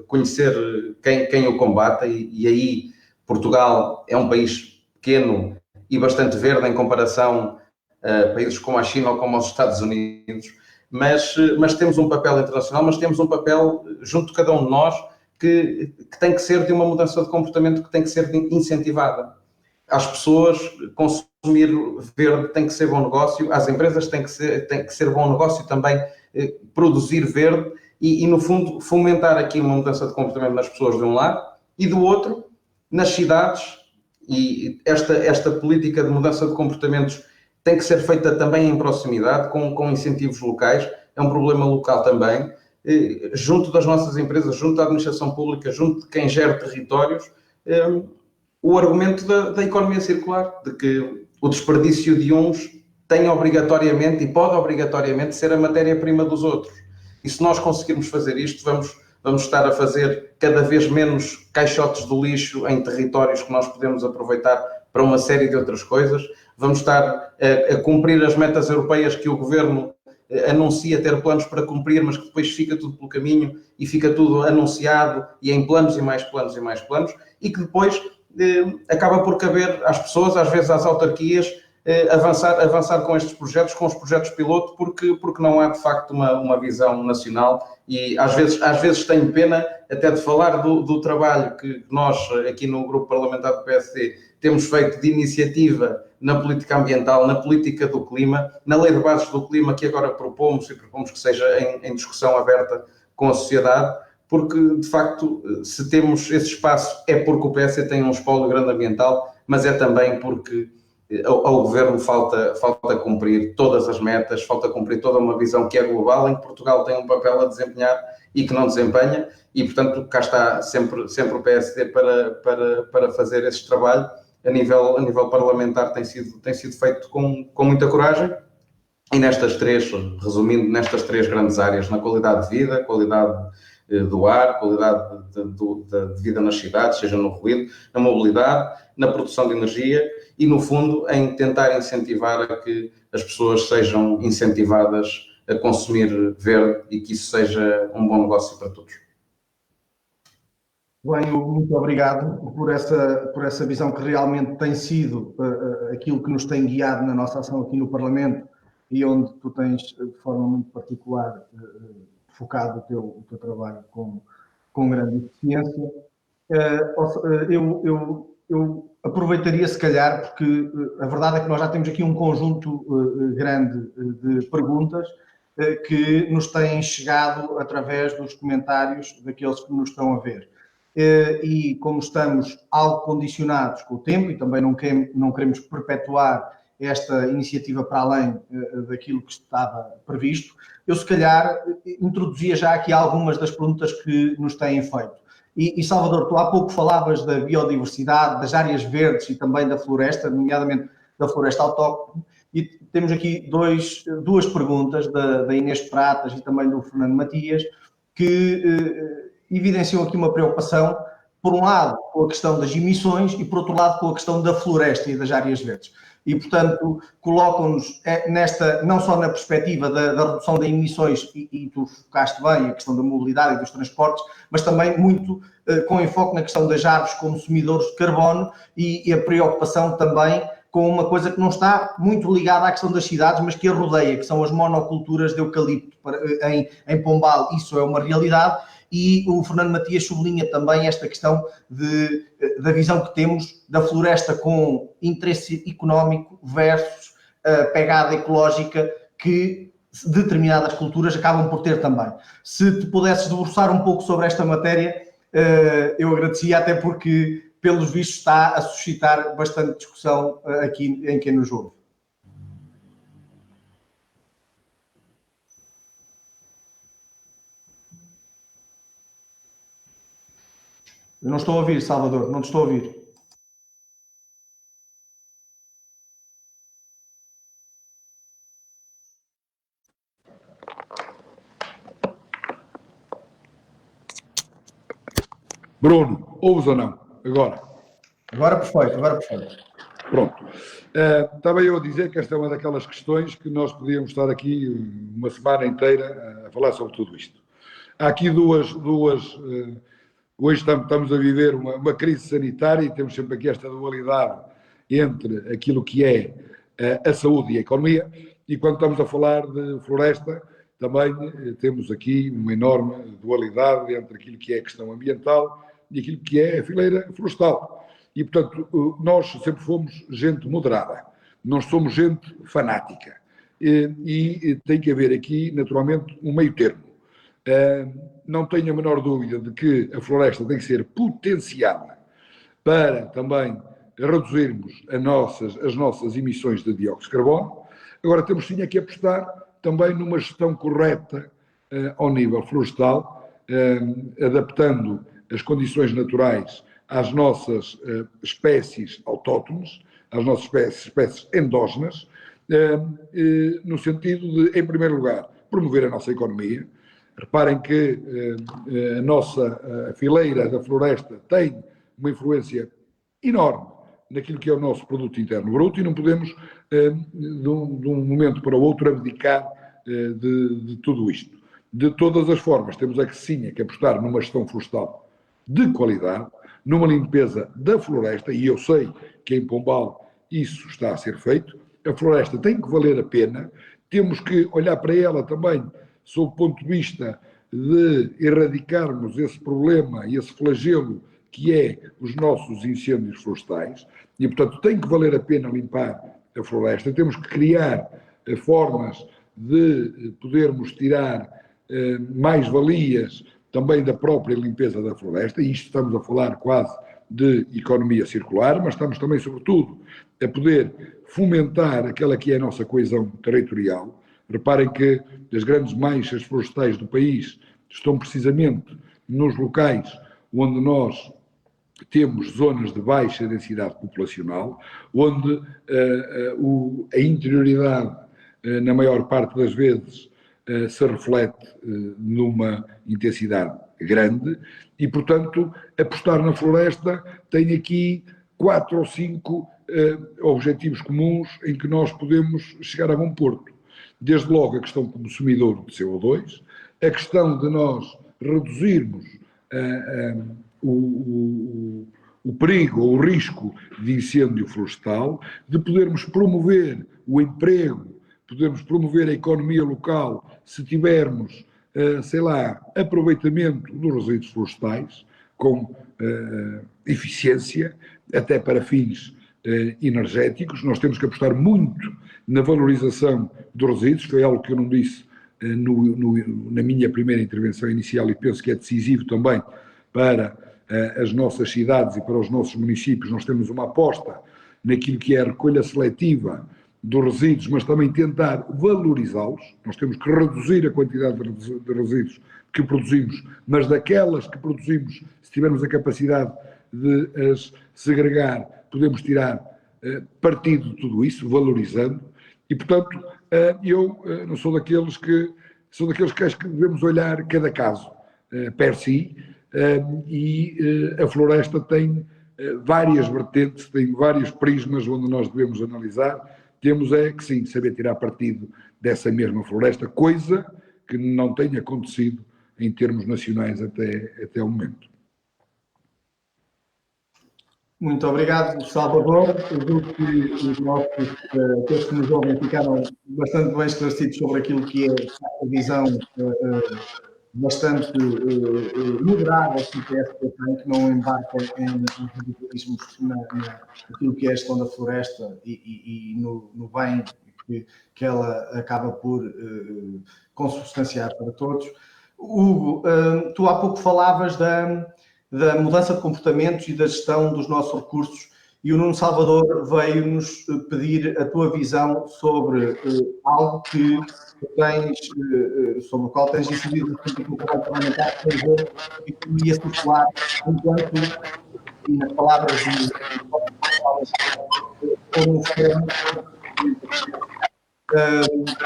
conhecer quem o combate, e aí Portugal é um país pequeno e bastante verde em comparação a países como a China ou como os Estados Unidos, mas temos um papel internacional, mas temos um papel junto de cada um de nós que tem que ser de uma mudança de comportamento que tem que ser incentivada. Às pessoas, consumir verde tem que ser bom negócio, às empresas tem que ser bom negócio também produzir verde e, no fundo, fomentar aqui uma mudança de comportamento nas pessoas de um lado e do outro, nas cidades. E esta política de mudança de comportamentos tem que ser feita também em proximidade, com incentivos locais, é um problema local também, junto das nossas empresas, junto da administração pública, junto de quem gera territórios, o argumento da economia circular, de que o desperdício de uns tem obrigatoriamente e pode obrigatoriamente ser a matéria-prima dos outros. E se nós conseguirmos fazer isto, vamos estar a fazer cada vez menos caixotes de lixo em territórios que nós podemos aproveitar para uma série de outras coisas, vamos estar a cumprir as metas europeias que o Governo anuncia ter planos para cumprir, mas que depois fica tudo pelo caminho e fica tudo anunciado e em planos e mais planos e mais planos, e que depois acaba por caber às pessoas, às vezes às autarquias, avançar com estes projetos, com os projetos piloto, porque não há de facto uma visão nacional. E às vezes tenho pena até de falar do trabalho que nós aqui no grupo parlamentar do PSD temos feito de iniciativa na política ambiental, na política do clima, na lei de bases do clima que agora propomos que seja em discussão aberta com a sociedade, porque de facto se temos esse espaço é porque o PSD tem um espólio grande ambiental, mas é também porque ao Governo falta cumprir todas as metas, falta cumprir toda uma visão que é global, em que Portugal tem um papel a desempenhar e que não desempenha, e portanto cá está sempre o PSD para fazer esse trabalho. A nível parlamentar tem sido feito com muita coragem, e resumindo, nestas três grandes áreas, na qualidade de vida, qualidade do ar, qualidade de vida nas cidades, seja no ruído, na mobilidade, na produção de energia e, no fundo, em tentar incentivar a que as pessoas sejam incentivadas a consumir verde e que isso seja um bom negócio para todos. Bem, muito obrigado por essa visão que realmente tem sido aquilo que nos tem guiado na nossa ação aqui no Parlamento e onde tu tens, de forma muito particular, focado o teu trabalho com grande eficiência. Eu aproveitaria, se calhar, porque a verdade é que nós já temos aqui um conjunto grande de perguntas que nos têm chegado através dos comentários daqueles que nos estão a ver. E como estamos algo condicionados com o tempo e também não queremos perpetuar esta iniciativa para além daquilo que estava previsto, eu se calhar introduzia já aqui algumas das perguntas que nos têm feito. E Salvador, tu há pouco falavas da biodiversidade, das áreas verdes e também da floresta, nomeadamente da floresta autóctone, e temos aqui duas perguntas da Inês Pratas e também do Fernando Matias, que evidenciam aqui uma preocupação, por um lado, com a questão das emissões e, por outro lado, com a questão da floresta e das áreas verdes. E, portanto, colocam-nos não só na perspectiva da redução das emissões, e tu focaste bem a questão da mobilidade e dos transportes, mas também muito com enfoque na questão das árvores como consumidores de carbono e a preocupação também com uma coisa que não está muito ligada à questão das cidades, mas que a rodeia, que são as monoculturas de eucalipto em Pombal. Isso é uma realidade. E o Fernando Matias sublinha também esta questão da visão que temos da floresta com interesse económico versus a pegada ecológica que determinadas culturas acabam por ter também. Se te pudesses debruçar um pouco sobre esta matéria, eu agradecia, até porque, pelos vistos, está a suscitar bastante discussão aqui em quem nos ouve. Eu não estou a ouvir, Salvador, não te estou a ouvir. Bruno, ouves ou não? Agora. Agora perfeito. Pronto. Estava eu a dizer que esta é uma daquelas questões que nós podíamos estar aqui uma semana inteira a falar sobre tudo isto. Há aqui duas hoje estamos a viver uma crise sanitária e temos sempre aqui esta dualidade entre aquilo que é a saúde e a economia, e quando estamos a falar de floresta, também temos aqui uma enorme dualidade entre aquilo que é a questão ambiental e aquilo que é a fileira florestal. E, portanto, nós sempre fomos gente moderada, não somos gente fanática. E tem que haver aqui, naturalmente, um meio termo. Não tenho a menor dúvida de que a floresta tem que ser potenciada para também reduzirmos as nossas emissões de dióxido de carbono. Agora temos sim aqui a apostar também numa gestão correta ao nível florestal, adaptando as condições naturais às nossas espécies autóctones, às nossas espécies endógenas, no sentido de, em primeiro lugar, promover a nossa economia. Reparem que a nossa fileira da floresta tem uma influência enorme naquilo que é o nosso produto interno bruto e não podemos, de um momento para o outro, abdicar de tudo isto. De todas as formas, temos que apostar numa gestão florestal de qualidade, numa limpeza da floresta, e eu sei que em Pombal isso está a ser feito. A floresta tem que valer a pena, temos que olhar para ela também sob o ponto de vista de erradicarmos esse problema e esse flagelo que é os nossos incêndios florestais, e portanto tem que valer a pena limpar a floresta, temos que criar formas de podermos tirar mais-valias também da própria limpeza da floresta, e isto estamos a falar quase de economia circular, mas estamos também, sobretudo, a poder fomentar aquela que é a nossa coesão territorial. Reparem que as grandes manchas florestais do país estão precisamente nos locais onde nós temos zonas de baixa densidade populacional, onde a interioridade, na maior parte das vezes, se reflete numa intensidade grande e, portanto, apostar na floresta tem aqui 4 ou 5 objetivos comuns em que nós podemos chegar a bom porto. Desde logo a questão consumidor de CO2, a questão de nós reduzirmos o perigo ou o risco de incêndio florestal, de podermos promover o emprego, podermos promover a economia local se tivermos sei lá, aproveitamento dos resíduos florestais com eficiência, até para fins energéticos. Nós temos que apostar muito na valorização dos resíduos, foi algo que eu não disse na minha primeira intervenção inicial e penso que é decisivo também para as nossas cidades e para os nossos municípios. Nós temos uma aposta naquilo que é a recolha seletiva dos resíduos, mas também tentar valorizá-los. Nós temos que reduzir a quantidade de resíduos que produzimos, mas daquelas que produzimos, se tivermos a capacidade de as segregar, podemos tirar partido de tudo isso, valorizando. E, portanto, eu não sou daqueles que acho que devemos olhar cada caso per si, e a floresta tem várias vertentes, tem vários prismas onde nós devemos analisar. Temos que sim, saber tirar partido dessa mesma floresta, coisa que não tem acontecido em termos nacionais até o momento. Muito obrigado, Salvador. Eu julgo que os nossos, aqueles que nos ouvem, ficaram bastante bem esclarecidos sobre aquilo que é a visão bastante moderada que o PSP tem, que não embarca em radicalismos naquilo que é a gestão da floresta e no bem que ela acaba por consubstanciar para todos. Hugo, tu há pouco falavas da mudança de comportamentos e da gestão dos nossos recursos, e o Nuno Salvador veio-nos pedir a tua visão sobre algo que tens, sobre o qual tens incidido no trabalho parlamentar, que tem a ver com a economia circular, enquanto, e nas palavras de como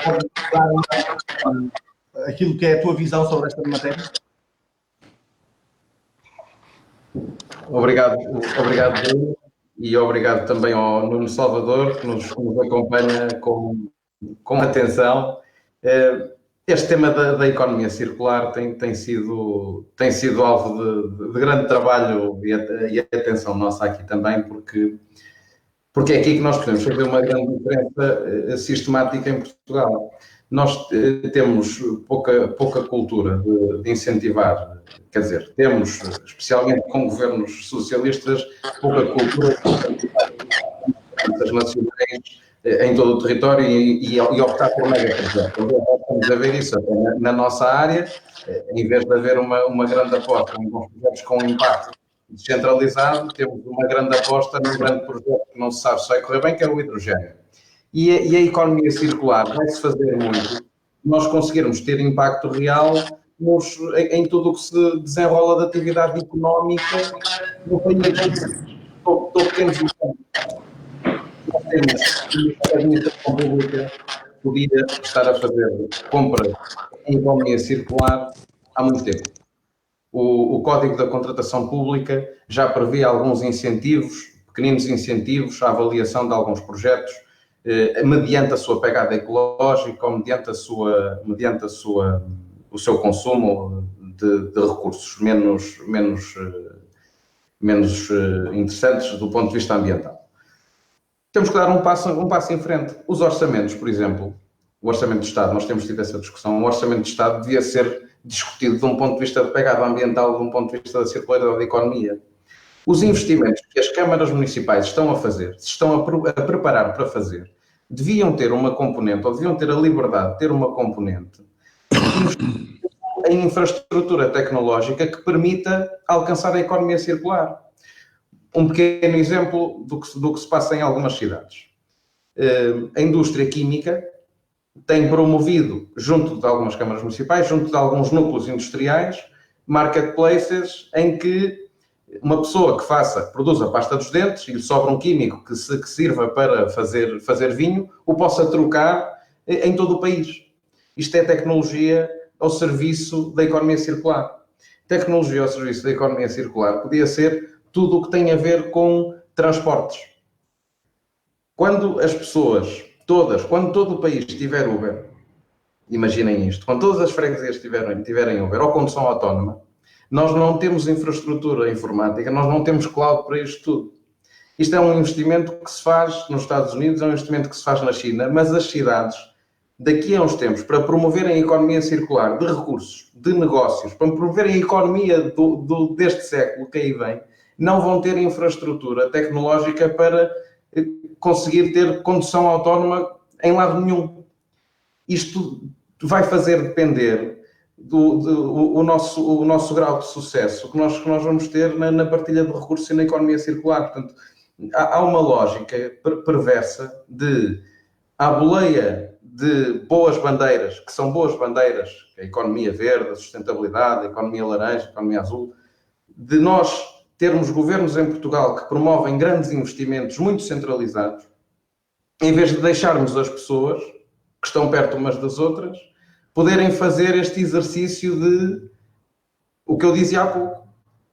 pode dar aquilo que é a tua visão sobre esta matéria? Obrigado, Bruno, e obrigado também ao Nuno Salvador, que nos acompanha com atenção. Este tema da economia circular tem sido alvo de grande trabalho e atenção nossa aqui também, porque é aqui que nós podemos fazer uma grande diferença sistemática em Portugal. Nós temos pouca cultura de incentivar, quer dizer, temos, especialmente com governos socialistas, pouca cultura de incentivar as nacionais em todo o território e optar por megaprojetos. Estamos a ver isso até na nossa área, em vez de haver uma grande aposta em projetos com impacto descentralizado, temos uma grande aposta num grande projeto que não se sabe se vai correr bem, que é o hidrogênio. E a economia circular vai-se fazer muito, nós conseguirmos ter impacto real em tudo o que se desenrola de atividade económica no país. Estou pequenos exemplos. Nós temos a administração pública podia estar a fazer compras em economia circular há muito tempo. O Código da Contratação Pública já prevê alguns incentivos, pequeninos incentivos à avaliação de alguns projetos, mediante a sua pegada ecológica ou mediante o seu consumo de recursos menos interessantes do ponto de vista ambiental. Temos que dar um passo em frente. Os orçamentos, por exemplo, o Orçamento do Estado, nós temos tido essa discussão, o Orçamento do Estado devia ser discutido de um ponto de vista de pegada ambiental, de um ponto de vista da circularidade da economia. Os investimentos que as câmaras municipais estão a fazer, se estão a preparar para fazer, deviam ter uma componente, ou deviam ter a liberdade de ter uma componente em infraestrutura tecnológica que permita alcançar a economia circular. Um pequeno exemplo do que se passa em algumas cidades. A indústria química tem promovido, junto de algumas câmaras municipais, junto de alguns núcleos industriais, marketplaces em que uma pessoa que produza pasta dos dentes e lhe sobra um químico que sirva para fazer vinho, o possa trocar em todo o país. Isto é tecnologia ao serviço da economia circular. Tecnologia ao serviço da economia circular podia ser tudo o que tem a ver com transportes. Quando as pessoas quando todo o país tiver Uber, imaginem isto, quando todas as freguesias tiverem Uber ou condução autónoma, nós não temos infraestrutura informática, nós não temos cloud para isto tudo. Isto é um investimento que se faz nos Estados Unidos, é um investimento que se faz na China, mas as cidades daqui a uns tempos, para promoverem a economia circular de recursos, de negócios, para promoverem a economia deste século que aí vem, não vão ter infraestrutura tecnológica para conseguir ter condução autónoma em lado nenhum. Isto vai fazer depender o nosso grau de sucesso que nós vamos ter na partilha de recursos e na economia circular. Portanto, há uma lógica perversa de, à boleia de boas bandeiras, que são boas bandeiras, a economia verde, a sustentabilidade, a economia laranja, a economia azul, de nós termos governos em Portugal que promovem grandes investimentos muito centralizados, em vez de deixarmos as pessoas que estão perto umas das outras poderem fazer este exercício de, o que eu dizia há pouco,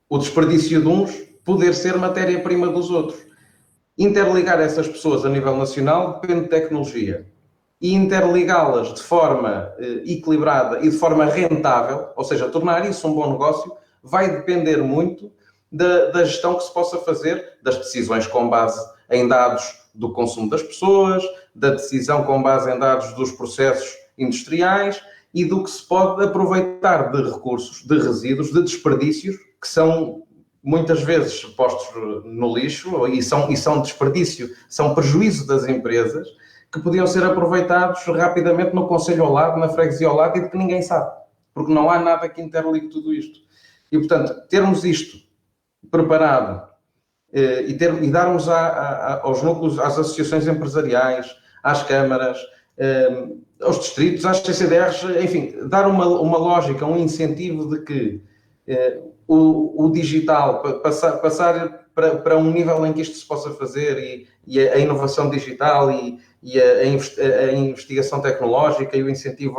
o desperdício de uns poder ser matéria-prima dos outros. Interligar essas pessoas a nível nacional depende de tecnologia. E interligá-las de forma equilibrada e de forma rentável, ou seja, tornar isso um bom negócio, vai depender muito da gestão que se possa fazer, das decisões com base em dados do consumo das pessoas, da decisão com base em dados dos processos industriais e do que se pode aproveitar de recursos, de resíduos, de desperdícios, que são muitas vezes postos no lixo e são desperdício, são prejuízo das empresas, que podiam ser aproveitados rapidamente no concelho ao lado, na freguesia ao lado, e de que ninguém sabe, porque não há nada que interligue tudo isto. E, portanto, termos isto preparado e darmos aos núcleos, às associações empresariais, às câmaras, aos distritos, às CCDRs, enfim, dar uma lógica, um incentivo de que o digital, passar para um nível em que isto se possa fazer e a inovação digital e a investigação tecnológica e o incentivo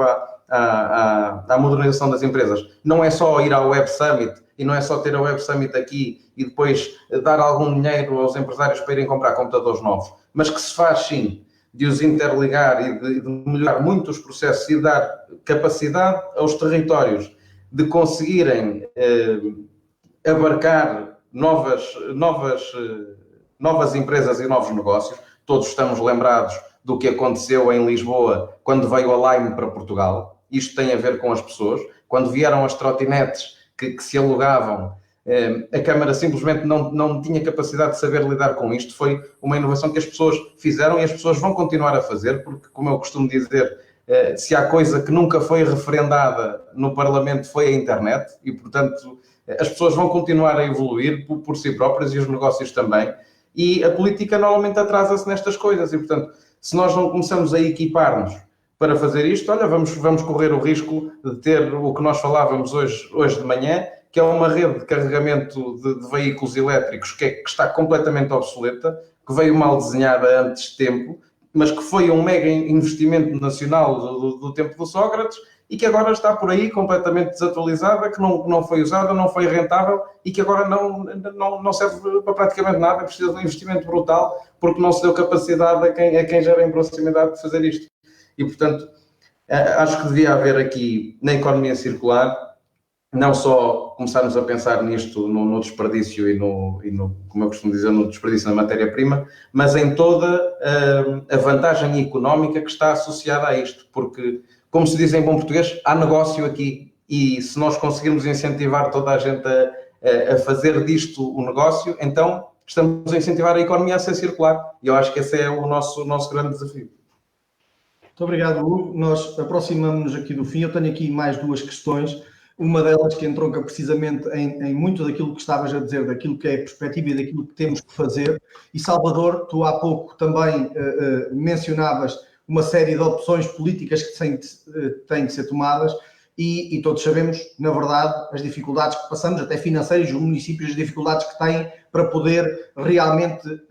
à modernização das empresas. Não é só ir ao Web Summit e não é só ter a Web Summit aqui e depois dar algum dinheiro aos empresários para irem comprar computadores novos, mas que se faz sim de os interligar e de melhorar muito os processos e dar capacidade aos territórios de conseguirem abarcar novas empresas e novos negócios. Todos estamos lembrados do que aconteceu em Lisboa quando veio a Lime para Portugal. Isto tem a ver com as pessoas. Quando vieram as trotinetes que se alugavam, a Câmara simplesmente não tinha capacidade de saber lidar com isto. Foi uma inovação que as pessoas fizeram e as pessoas vão continuar a fazer, porque, como eu costumo dizer, se há coisa que nunca foi referendada no Parlamento foi a internet e, portanto, as pessoas vão continuar a evoluir por si próprias e os negócios também. E a política normalmente atrasa-se nestas coisas e, portanto, se nós não começamos a equipar-nos para fazer isto, olha, vamos correr o risco de ter o que nós falávamos hoje de manhã, que é uma rede de carregamento de veículos elétricos que está completamente obsoleta, que veio mal desenhada antes de tempo, mas que foi um mega investimento nacional do tempo do Sócrates e que agora está por aí completamente desatualizada, que não foi usada, não foi rentável e que agora não serve para praticamente nada, precisa de um investimento brutal porque não se deu capacidade a quem gera em proximidade de fazer isto. E, portanto, acho que devia haver aqui, na economia circular, não só começarmos a pensar nisto no desperdício e no, como eu costumo dizer, no desperdício na matéria-prima, mas em toda a vantagem económica que está associada a isto, porque, como se diz em bom português, há negócio aqui e se nós conseguirmos incentivar toda a gente a fazer disto o negócio, então estamos a incentivar a economia a ser circular e eu acho que esse é o nosso grande desafio. Muito obrigado, Hugo. Nós aproximamos-nos aqui do fim. Eu tenho aqui mais duas questões. Uma delas que entronca precisamente em muito daquilo que estavas a dizer, daquilo que é a perspectiva e daquilo que temos que fazer. E Salvador, tu há pouco também mencionavas uma série de opções políticas que têm que ser tomadas e todos sabemos, na verdade, as dificuldades que passamos, até financeiras, os municípios, as dificuldades que têm para poder realmente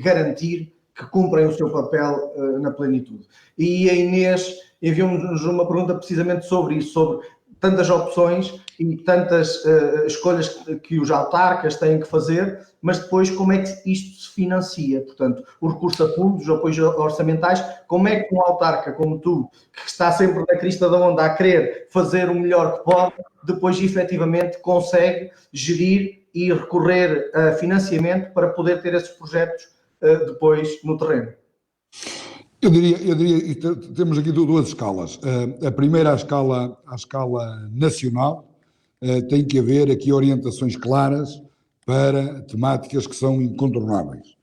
garantir que cumprem o seu papel na plenitude. E a Inês enviou-nos uma pergunta precisamente sobre isso, sobre tantas opções e tantas escolhas que os autarcas têm que fazer, mas depois como é que isto se financia? Portanto, o recurso a fundos, os apoios orçamentais, como é que um autarca como tu, que está sempre na crista da onda a querer fazer o melhor que pode, depois efetivamente consegue gerir e recorrer a financiamento para poder ter esses projetos depois no terreno? Eu diria que temos aqui duas escalas. A primeira, à escala nacional, tem que haver aqui orientações claras para temáticas que são incontornáveis.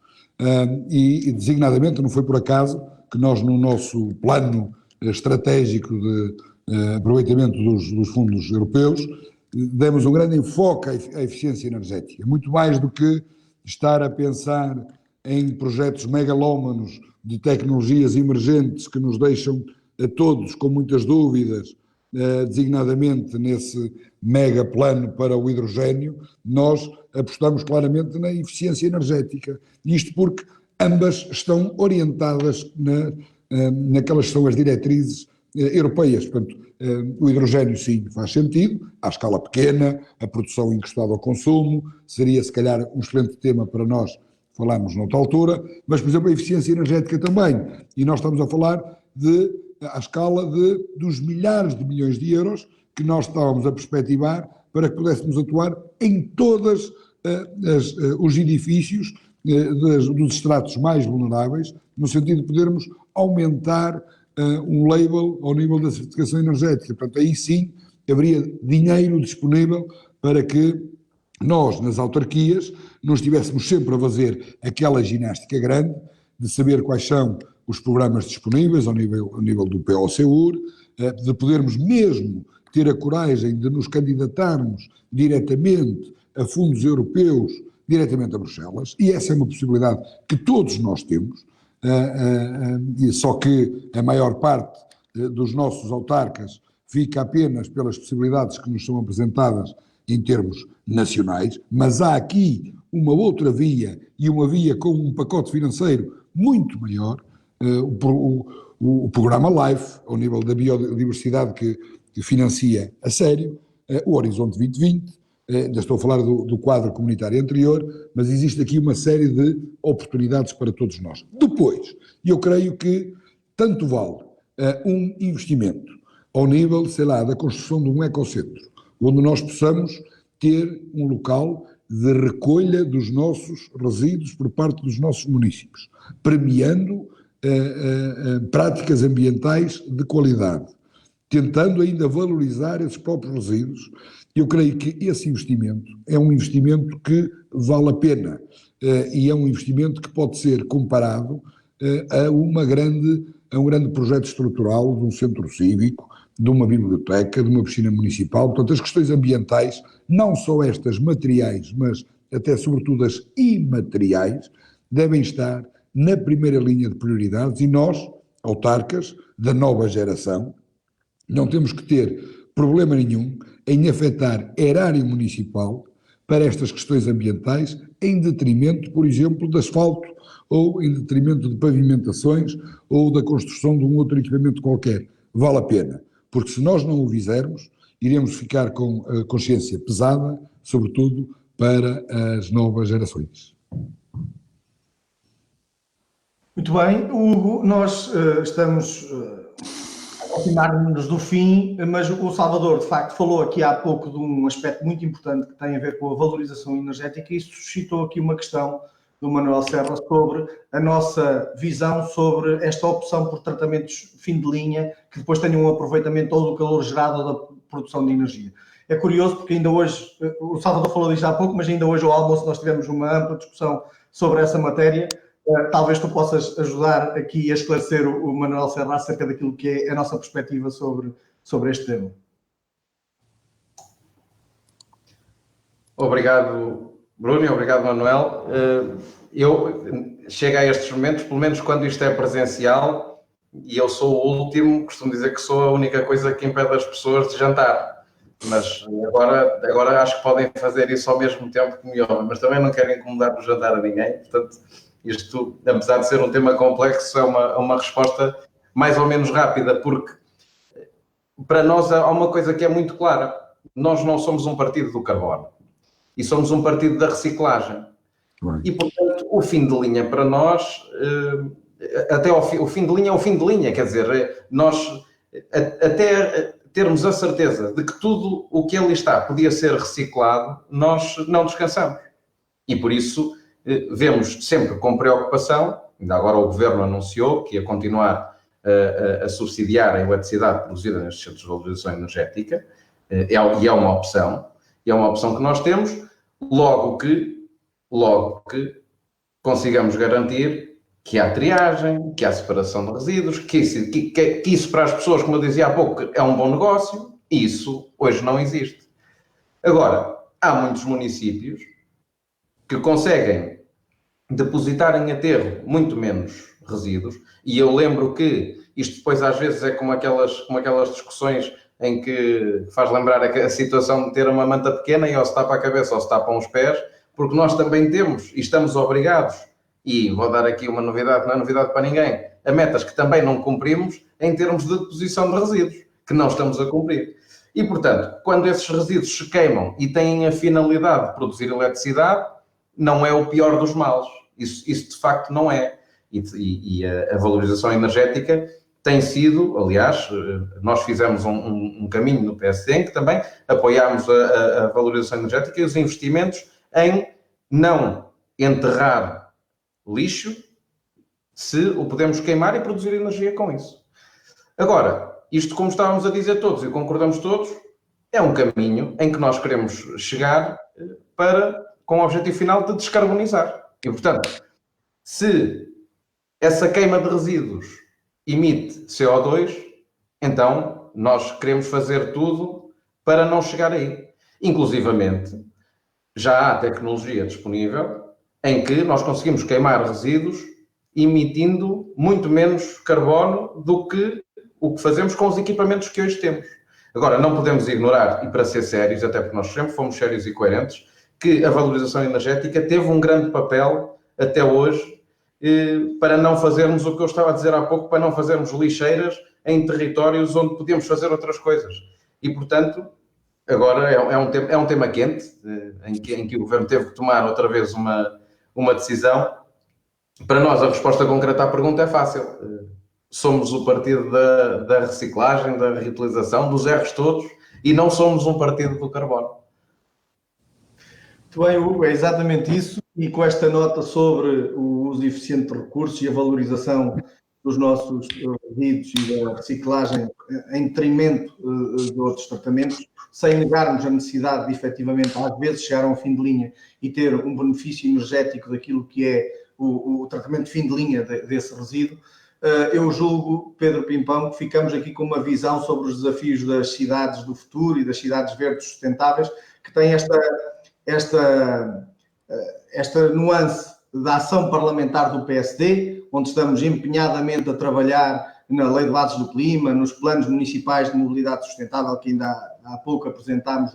E designadamente, não foi por acaso que nós, no nosso plano estratégico de aproveitamento dos fundos europeus, demos um grande enfoque à eficiência energética, muito mais do que estar a pensar em projetos megalómanos de tecnologias emergentes que nos deixam a todos com muitas dúvidas, designadamente nesse mega plano para o hidrogênio. Nós apostamos claramente na eficiência energética, isto porque ambas estão orientadas naquelas que são as diretrizes europeias. Portanto, o hidrogênio sim faz sentido, à escala pequena, a produção encostada ao consumo, seria se calhar um excelente tema para nós falarmos noutra altura, mas por exemplo a eficiência energética também, e nós estamos a falar à escala dos milhares de milhões de euros que nós estávamos a perspectivar para que pudéssemos atuar em todos os edifícios dos estratos mais vulneráveis, no sentido de podermos aumentar um label ao nível da certificação energética. Portanto, aí sim haveria dinheiro disponível para que nós, nas autarquias, não estivéssemos sempre a fazer aquela ginástica grande de saber quais são os programas disponíveis ao nível do POCUR, de podermos mesmo ter a coragem de nos candidatarmos diretamente a fundos europeus, diretamente a Bruxelas, e essa é uma possibilidade que todos nós temos, só que a maior parte dos nossos autarcas fica apenas pelas possibilidades que nos são apresentadas em termos nacionais, mas há aqui uma outra via, e uma via com um pacote financeiro muito maior, o programa LIFE, ao nível da biodiversidade que financia a sério, o Horizonte 2020, ainda estou a falar do quadro comunitário anterior, mas existe aqui uma série de oportunidades para todos nós. Depois, eu creio que tanto vale um investimento ao nível, sei lá, da construção de um ecocentro, onde nós possamos ter um local de recolha dos nossos resíduos por parte dos nossos municípios, premiando práticas ambientais de qualidade, tentando ainda valorizar esses próprios resíduos. Eu creio que esse investimento é um investimento que vale a pena e é um investimento que pode ser comparado a um grande projeto estrutural de um centro cívico, de uma biblioteca, de uma piscina municipal. Portanto, as questões ambientais, não só estas materiais, mas até sobretudo as imateriais, devem estar na primeira linha de prioridades, e nós, autarcas da nova geração, não temos que ter problema nenhum em afetar erário municipal para estas questões ambientais, em detrimento, por exemplo, de asfalto, ou em detrimento de pavimentações, ou da construção de um outro equipamento qualquer. Vale a pena, porque se nós não o fizermos, iremos ficar com a consciência pesada, sobretudo para as novas gerações. Muito bem, Hugo, nós estamos a aproximar-nos do fim, mas o Salvador, de facto, falou aqui há pouco de um aspecto muito importante que tem a ver com a valorização energética, e isso suscitou aqui uma questão do Manuel Serra sobre a nossa visão sobre esta opção por tratamentos fim de linha, que depois tenham um aproveitamento ou do calor gerado ou da produção de energia. É curioso porque ainda hoje, o Salvador falou disto há pouco, mas ainda hoje ao almoço nós tivemos uma ampla discussão sobre essa matéria. Talvez tu possas ajudar aqui a esclarecer o Manuel Serra acerca daquilo que é a nossa perspectiva sobre este tema. Obrigado, Bruno, e obrigado, Manuel. Eu chego a estes momentos, pelo menos quando isto é presencial, e eu sou o último, costumo dizer que sou a única coisa que impede as pessoas de jantar. Mas agora acho que podem fazer isso ao mesmo tempo que me ouvem, mas também não quero incomodar no jantar a ninguém. Portanto, isto, apesar de ser um tema complexo, é uma resposta mais ou menos rápida, porque para nós há uma coisa que é muito clara: nós não somos um partido do carbono e somos um partido da reciclagem. E, portanto, o fim de linha para nós, até o fim de linha é o fim de linha, quer dizer, nós até termos a certeza de que tudo o que ali está podia ser reciclado, nós não descansamos. E por isso vemos sempre com preocupação Ainda agora o Governo anunciou que ia continuar a subsidiar a eletricidade produzida nestes centros de valorização energética, e é uma opção que nós temos, logo que consigamos garantir que há triagem, que há separação de resíduos, que isso para as pessoas, como eu dizia há pouco, é um bom negócio, e isso hoje não existe. Agora, há muitos municípios que conseguem depositar em aterro muito menos resíduos, e eu lembro que isto depois às vezes é como aquelas discussões em que faz lembrar a situação de ter uma manta pequena e ou se tapa a cabeça ou se tapam os pés, porque nós também temos e estamos obrigados, e vou dar aqui uma novidade, não é novidade para ninguém, a metas que também não cumprimos em termos de deposição de resíduos, que não estamos a cumprir. E, portanto, quando esses resíduos se queimam e têm a finalidade de produzir eletricidade, não é o pior dos males. Isso de facto não é. E a valorização energética tem sido, aliás, nós fizemos um caminho no PSD em que também apoiámos a valorização energética e os investimentos em não enterrar lixo se o podemos queimar e produzir energia com isso. Agora, isto, como estávamos a dizer todos e concordamos todos, é um caminho em que nós queremos chegar com o objetivo final de descarbonizar. E, portanto, se essa queima de resíduos emite CO2, então nós queremos fazer tudo para não chegar aí. Inclusivamente, já há tecnologia disponível em que nós conseguimos queimar resíduos emitindo muito menos carbono do que o que fazemos com os equipamentos que hoje temos. Agora, não podemos ignorar, e para ser sérios, até porque nós sempre fomos sérios e coerentes, que a valorização energética teve um grande papel até hoje para não fazermos o que eu estava a dizer há pouco, para não fazermos lixeiras em territórios onde podíamos fazer outras coisas. E, portanto, agora é um tema quente, em que o Governo teve que tomar outra vez uma decisão. Para nós, a resposta concreta à pergunta é fácil. Somos o partido da reciclagem, da reutilização, dos erros todos, e não somos um partido do carbono. Muito bem, Hugo, é exatamente isso. E com esta nota sobre o uso eficiente de recursos e a valorização dos nossos resíduos e da reciclagem em detrimento de outros tratamentos, sem negarmos a necessidade de, efetivamente, às vezes chegar a um fim de linha e ter um benefício energético daquilo que é o tratamento de fim de linha desse resíduo, eu julgo, Pedro Pimpão, que ficamos aqui com uma visão sobre os desafios das cidades do futuro e das cidades verdes sustentáveis, que tem esta nuance da ação parlamentar do PSD, onde estamos empenhadamente a trabalhar na Lei de Bases do Clima, nos planos municipais de mobilidade sustentável, que ainda há pouco apresentámos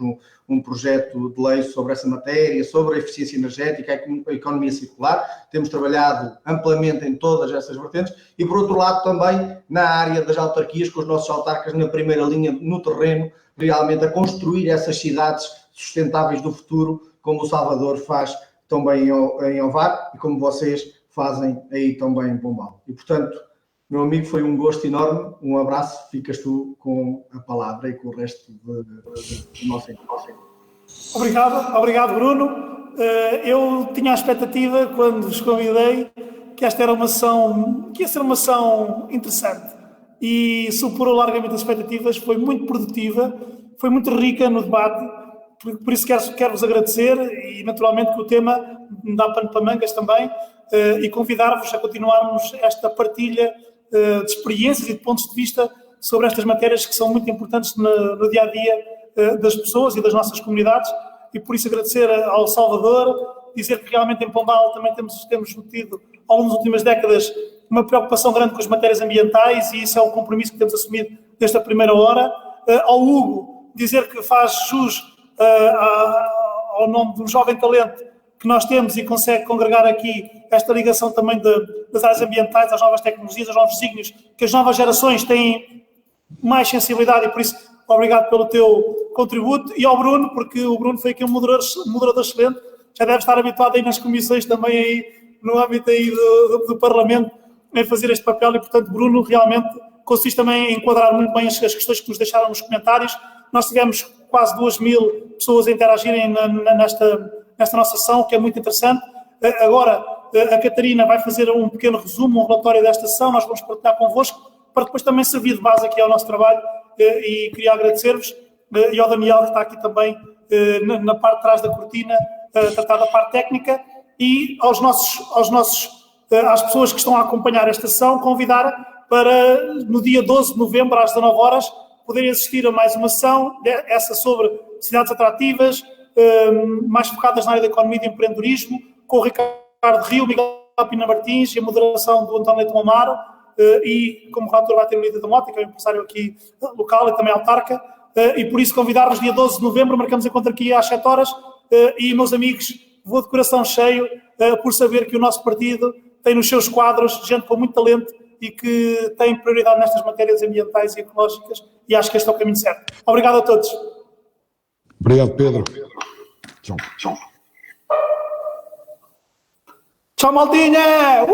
um projeto de lei sobre essa matéria, sobre a eficiência energética, a economia circular. Temos trabalhado amplamente em todas essas vertentes e, por outro lado, também na área das autarquias, com os nossos autarcas na primeira linha, no terreno, realmente a construir essas cidades sustentáveis do futuro, como o Salvador faz também em Ovar e como vocês fazem aí também em Pombal. E, portanto, meu amigo, foi um gosto enorme, um abraço, ficas tu com a palavra e com o resto do nosso encontro. Obrigado, Bruno. Eu tinha a expectativa, quando vos convidei, que esta era que ia ser uma ação interessante e superou largamente as expectativas, foi muito produtiva, foi muito rica no debate, por isso quero-vos agradecer e naturalmente que o tema me dá pano para mangas também e convidar-vos a continuarmos esta partilha de experiências e de pontos de vista sobre estas matérias que são muito importantes no dia-a-dia das pessoas e das nossas comunidades e por isso agradecer ao Salvador, dizer que realmente em Pombal também temos tido ao longo das últimas décadas uma preocupação grande com as matérias ambientais e isso é um compromisso que temos assumido desde a primeira hora. Ao Hugo, dizer que faz jus ao nome de um jovem talento que nós temos e consegue congregar aqui esta ligação também das áreas ambientais, das novas tecnologias, dos novos desígnios, que as novas gerações têm mais sensibilidade e por isso obrigado pelo teu contributo e ao Bruno, porque o Bruno foi aqui um moderador excelente, já deve estar habituado aí nas comissões também aí no âmbito aí do Parlamento em fazer este papel e portanto Bruno realmente conseguiste também enquadrar muito bem as questões que nos deixaram nos comentários. Nós tivemos quase 2.000 pessoas a interagirem nesta nossa sessão, que é muito interessante. Agora, a Catarina vai fazer um pequeno resumo, um relatório desta sessão, nós vamos partilhar convosco, para depois também servir de base aqui ao nosso trabalho, e queria agradecer-vos, e ao Daniel, que está aqui também na parte de trás da cortina, a tratar da parte técnica, e às pessoas que estão a acompanhar esta sessão, convidar para, no dia 12 de novembro, às 19 horas, poderem assistir a mais uma sessão, essa sobre cidades atrativas, mais focadas na área da economia e do empreendedorismo, com o Ricardo Rio, Miguel Pina Martins e a moderação do António Leite Amaro, e como relator vai ter o Líder da Mota, que é um empresário aqui local e também autarca, e por isso convidar-vos dia 12 de novembro, marcamos encontro aqui às 7 horas, e meus amigos, vou de coração cheio por saber que o nosso partido tem nos seus quadros gente com muito talento e que tem prioridade nestas matérias ambientais e ecológicas, e acho que este é o caminho certo. Obrigado a todos. Obrigado, Pedro. Tchau. Tchau, maltinha!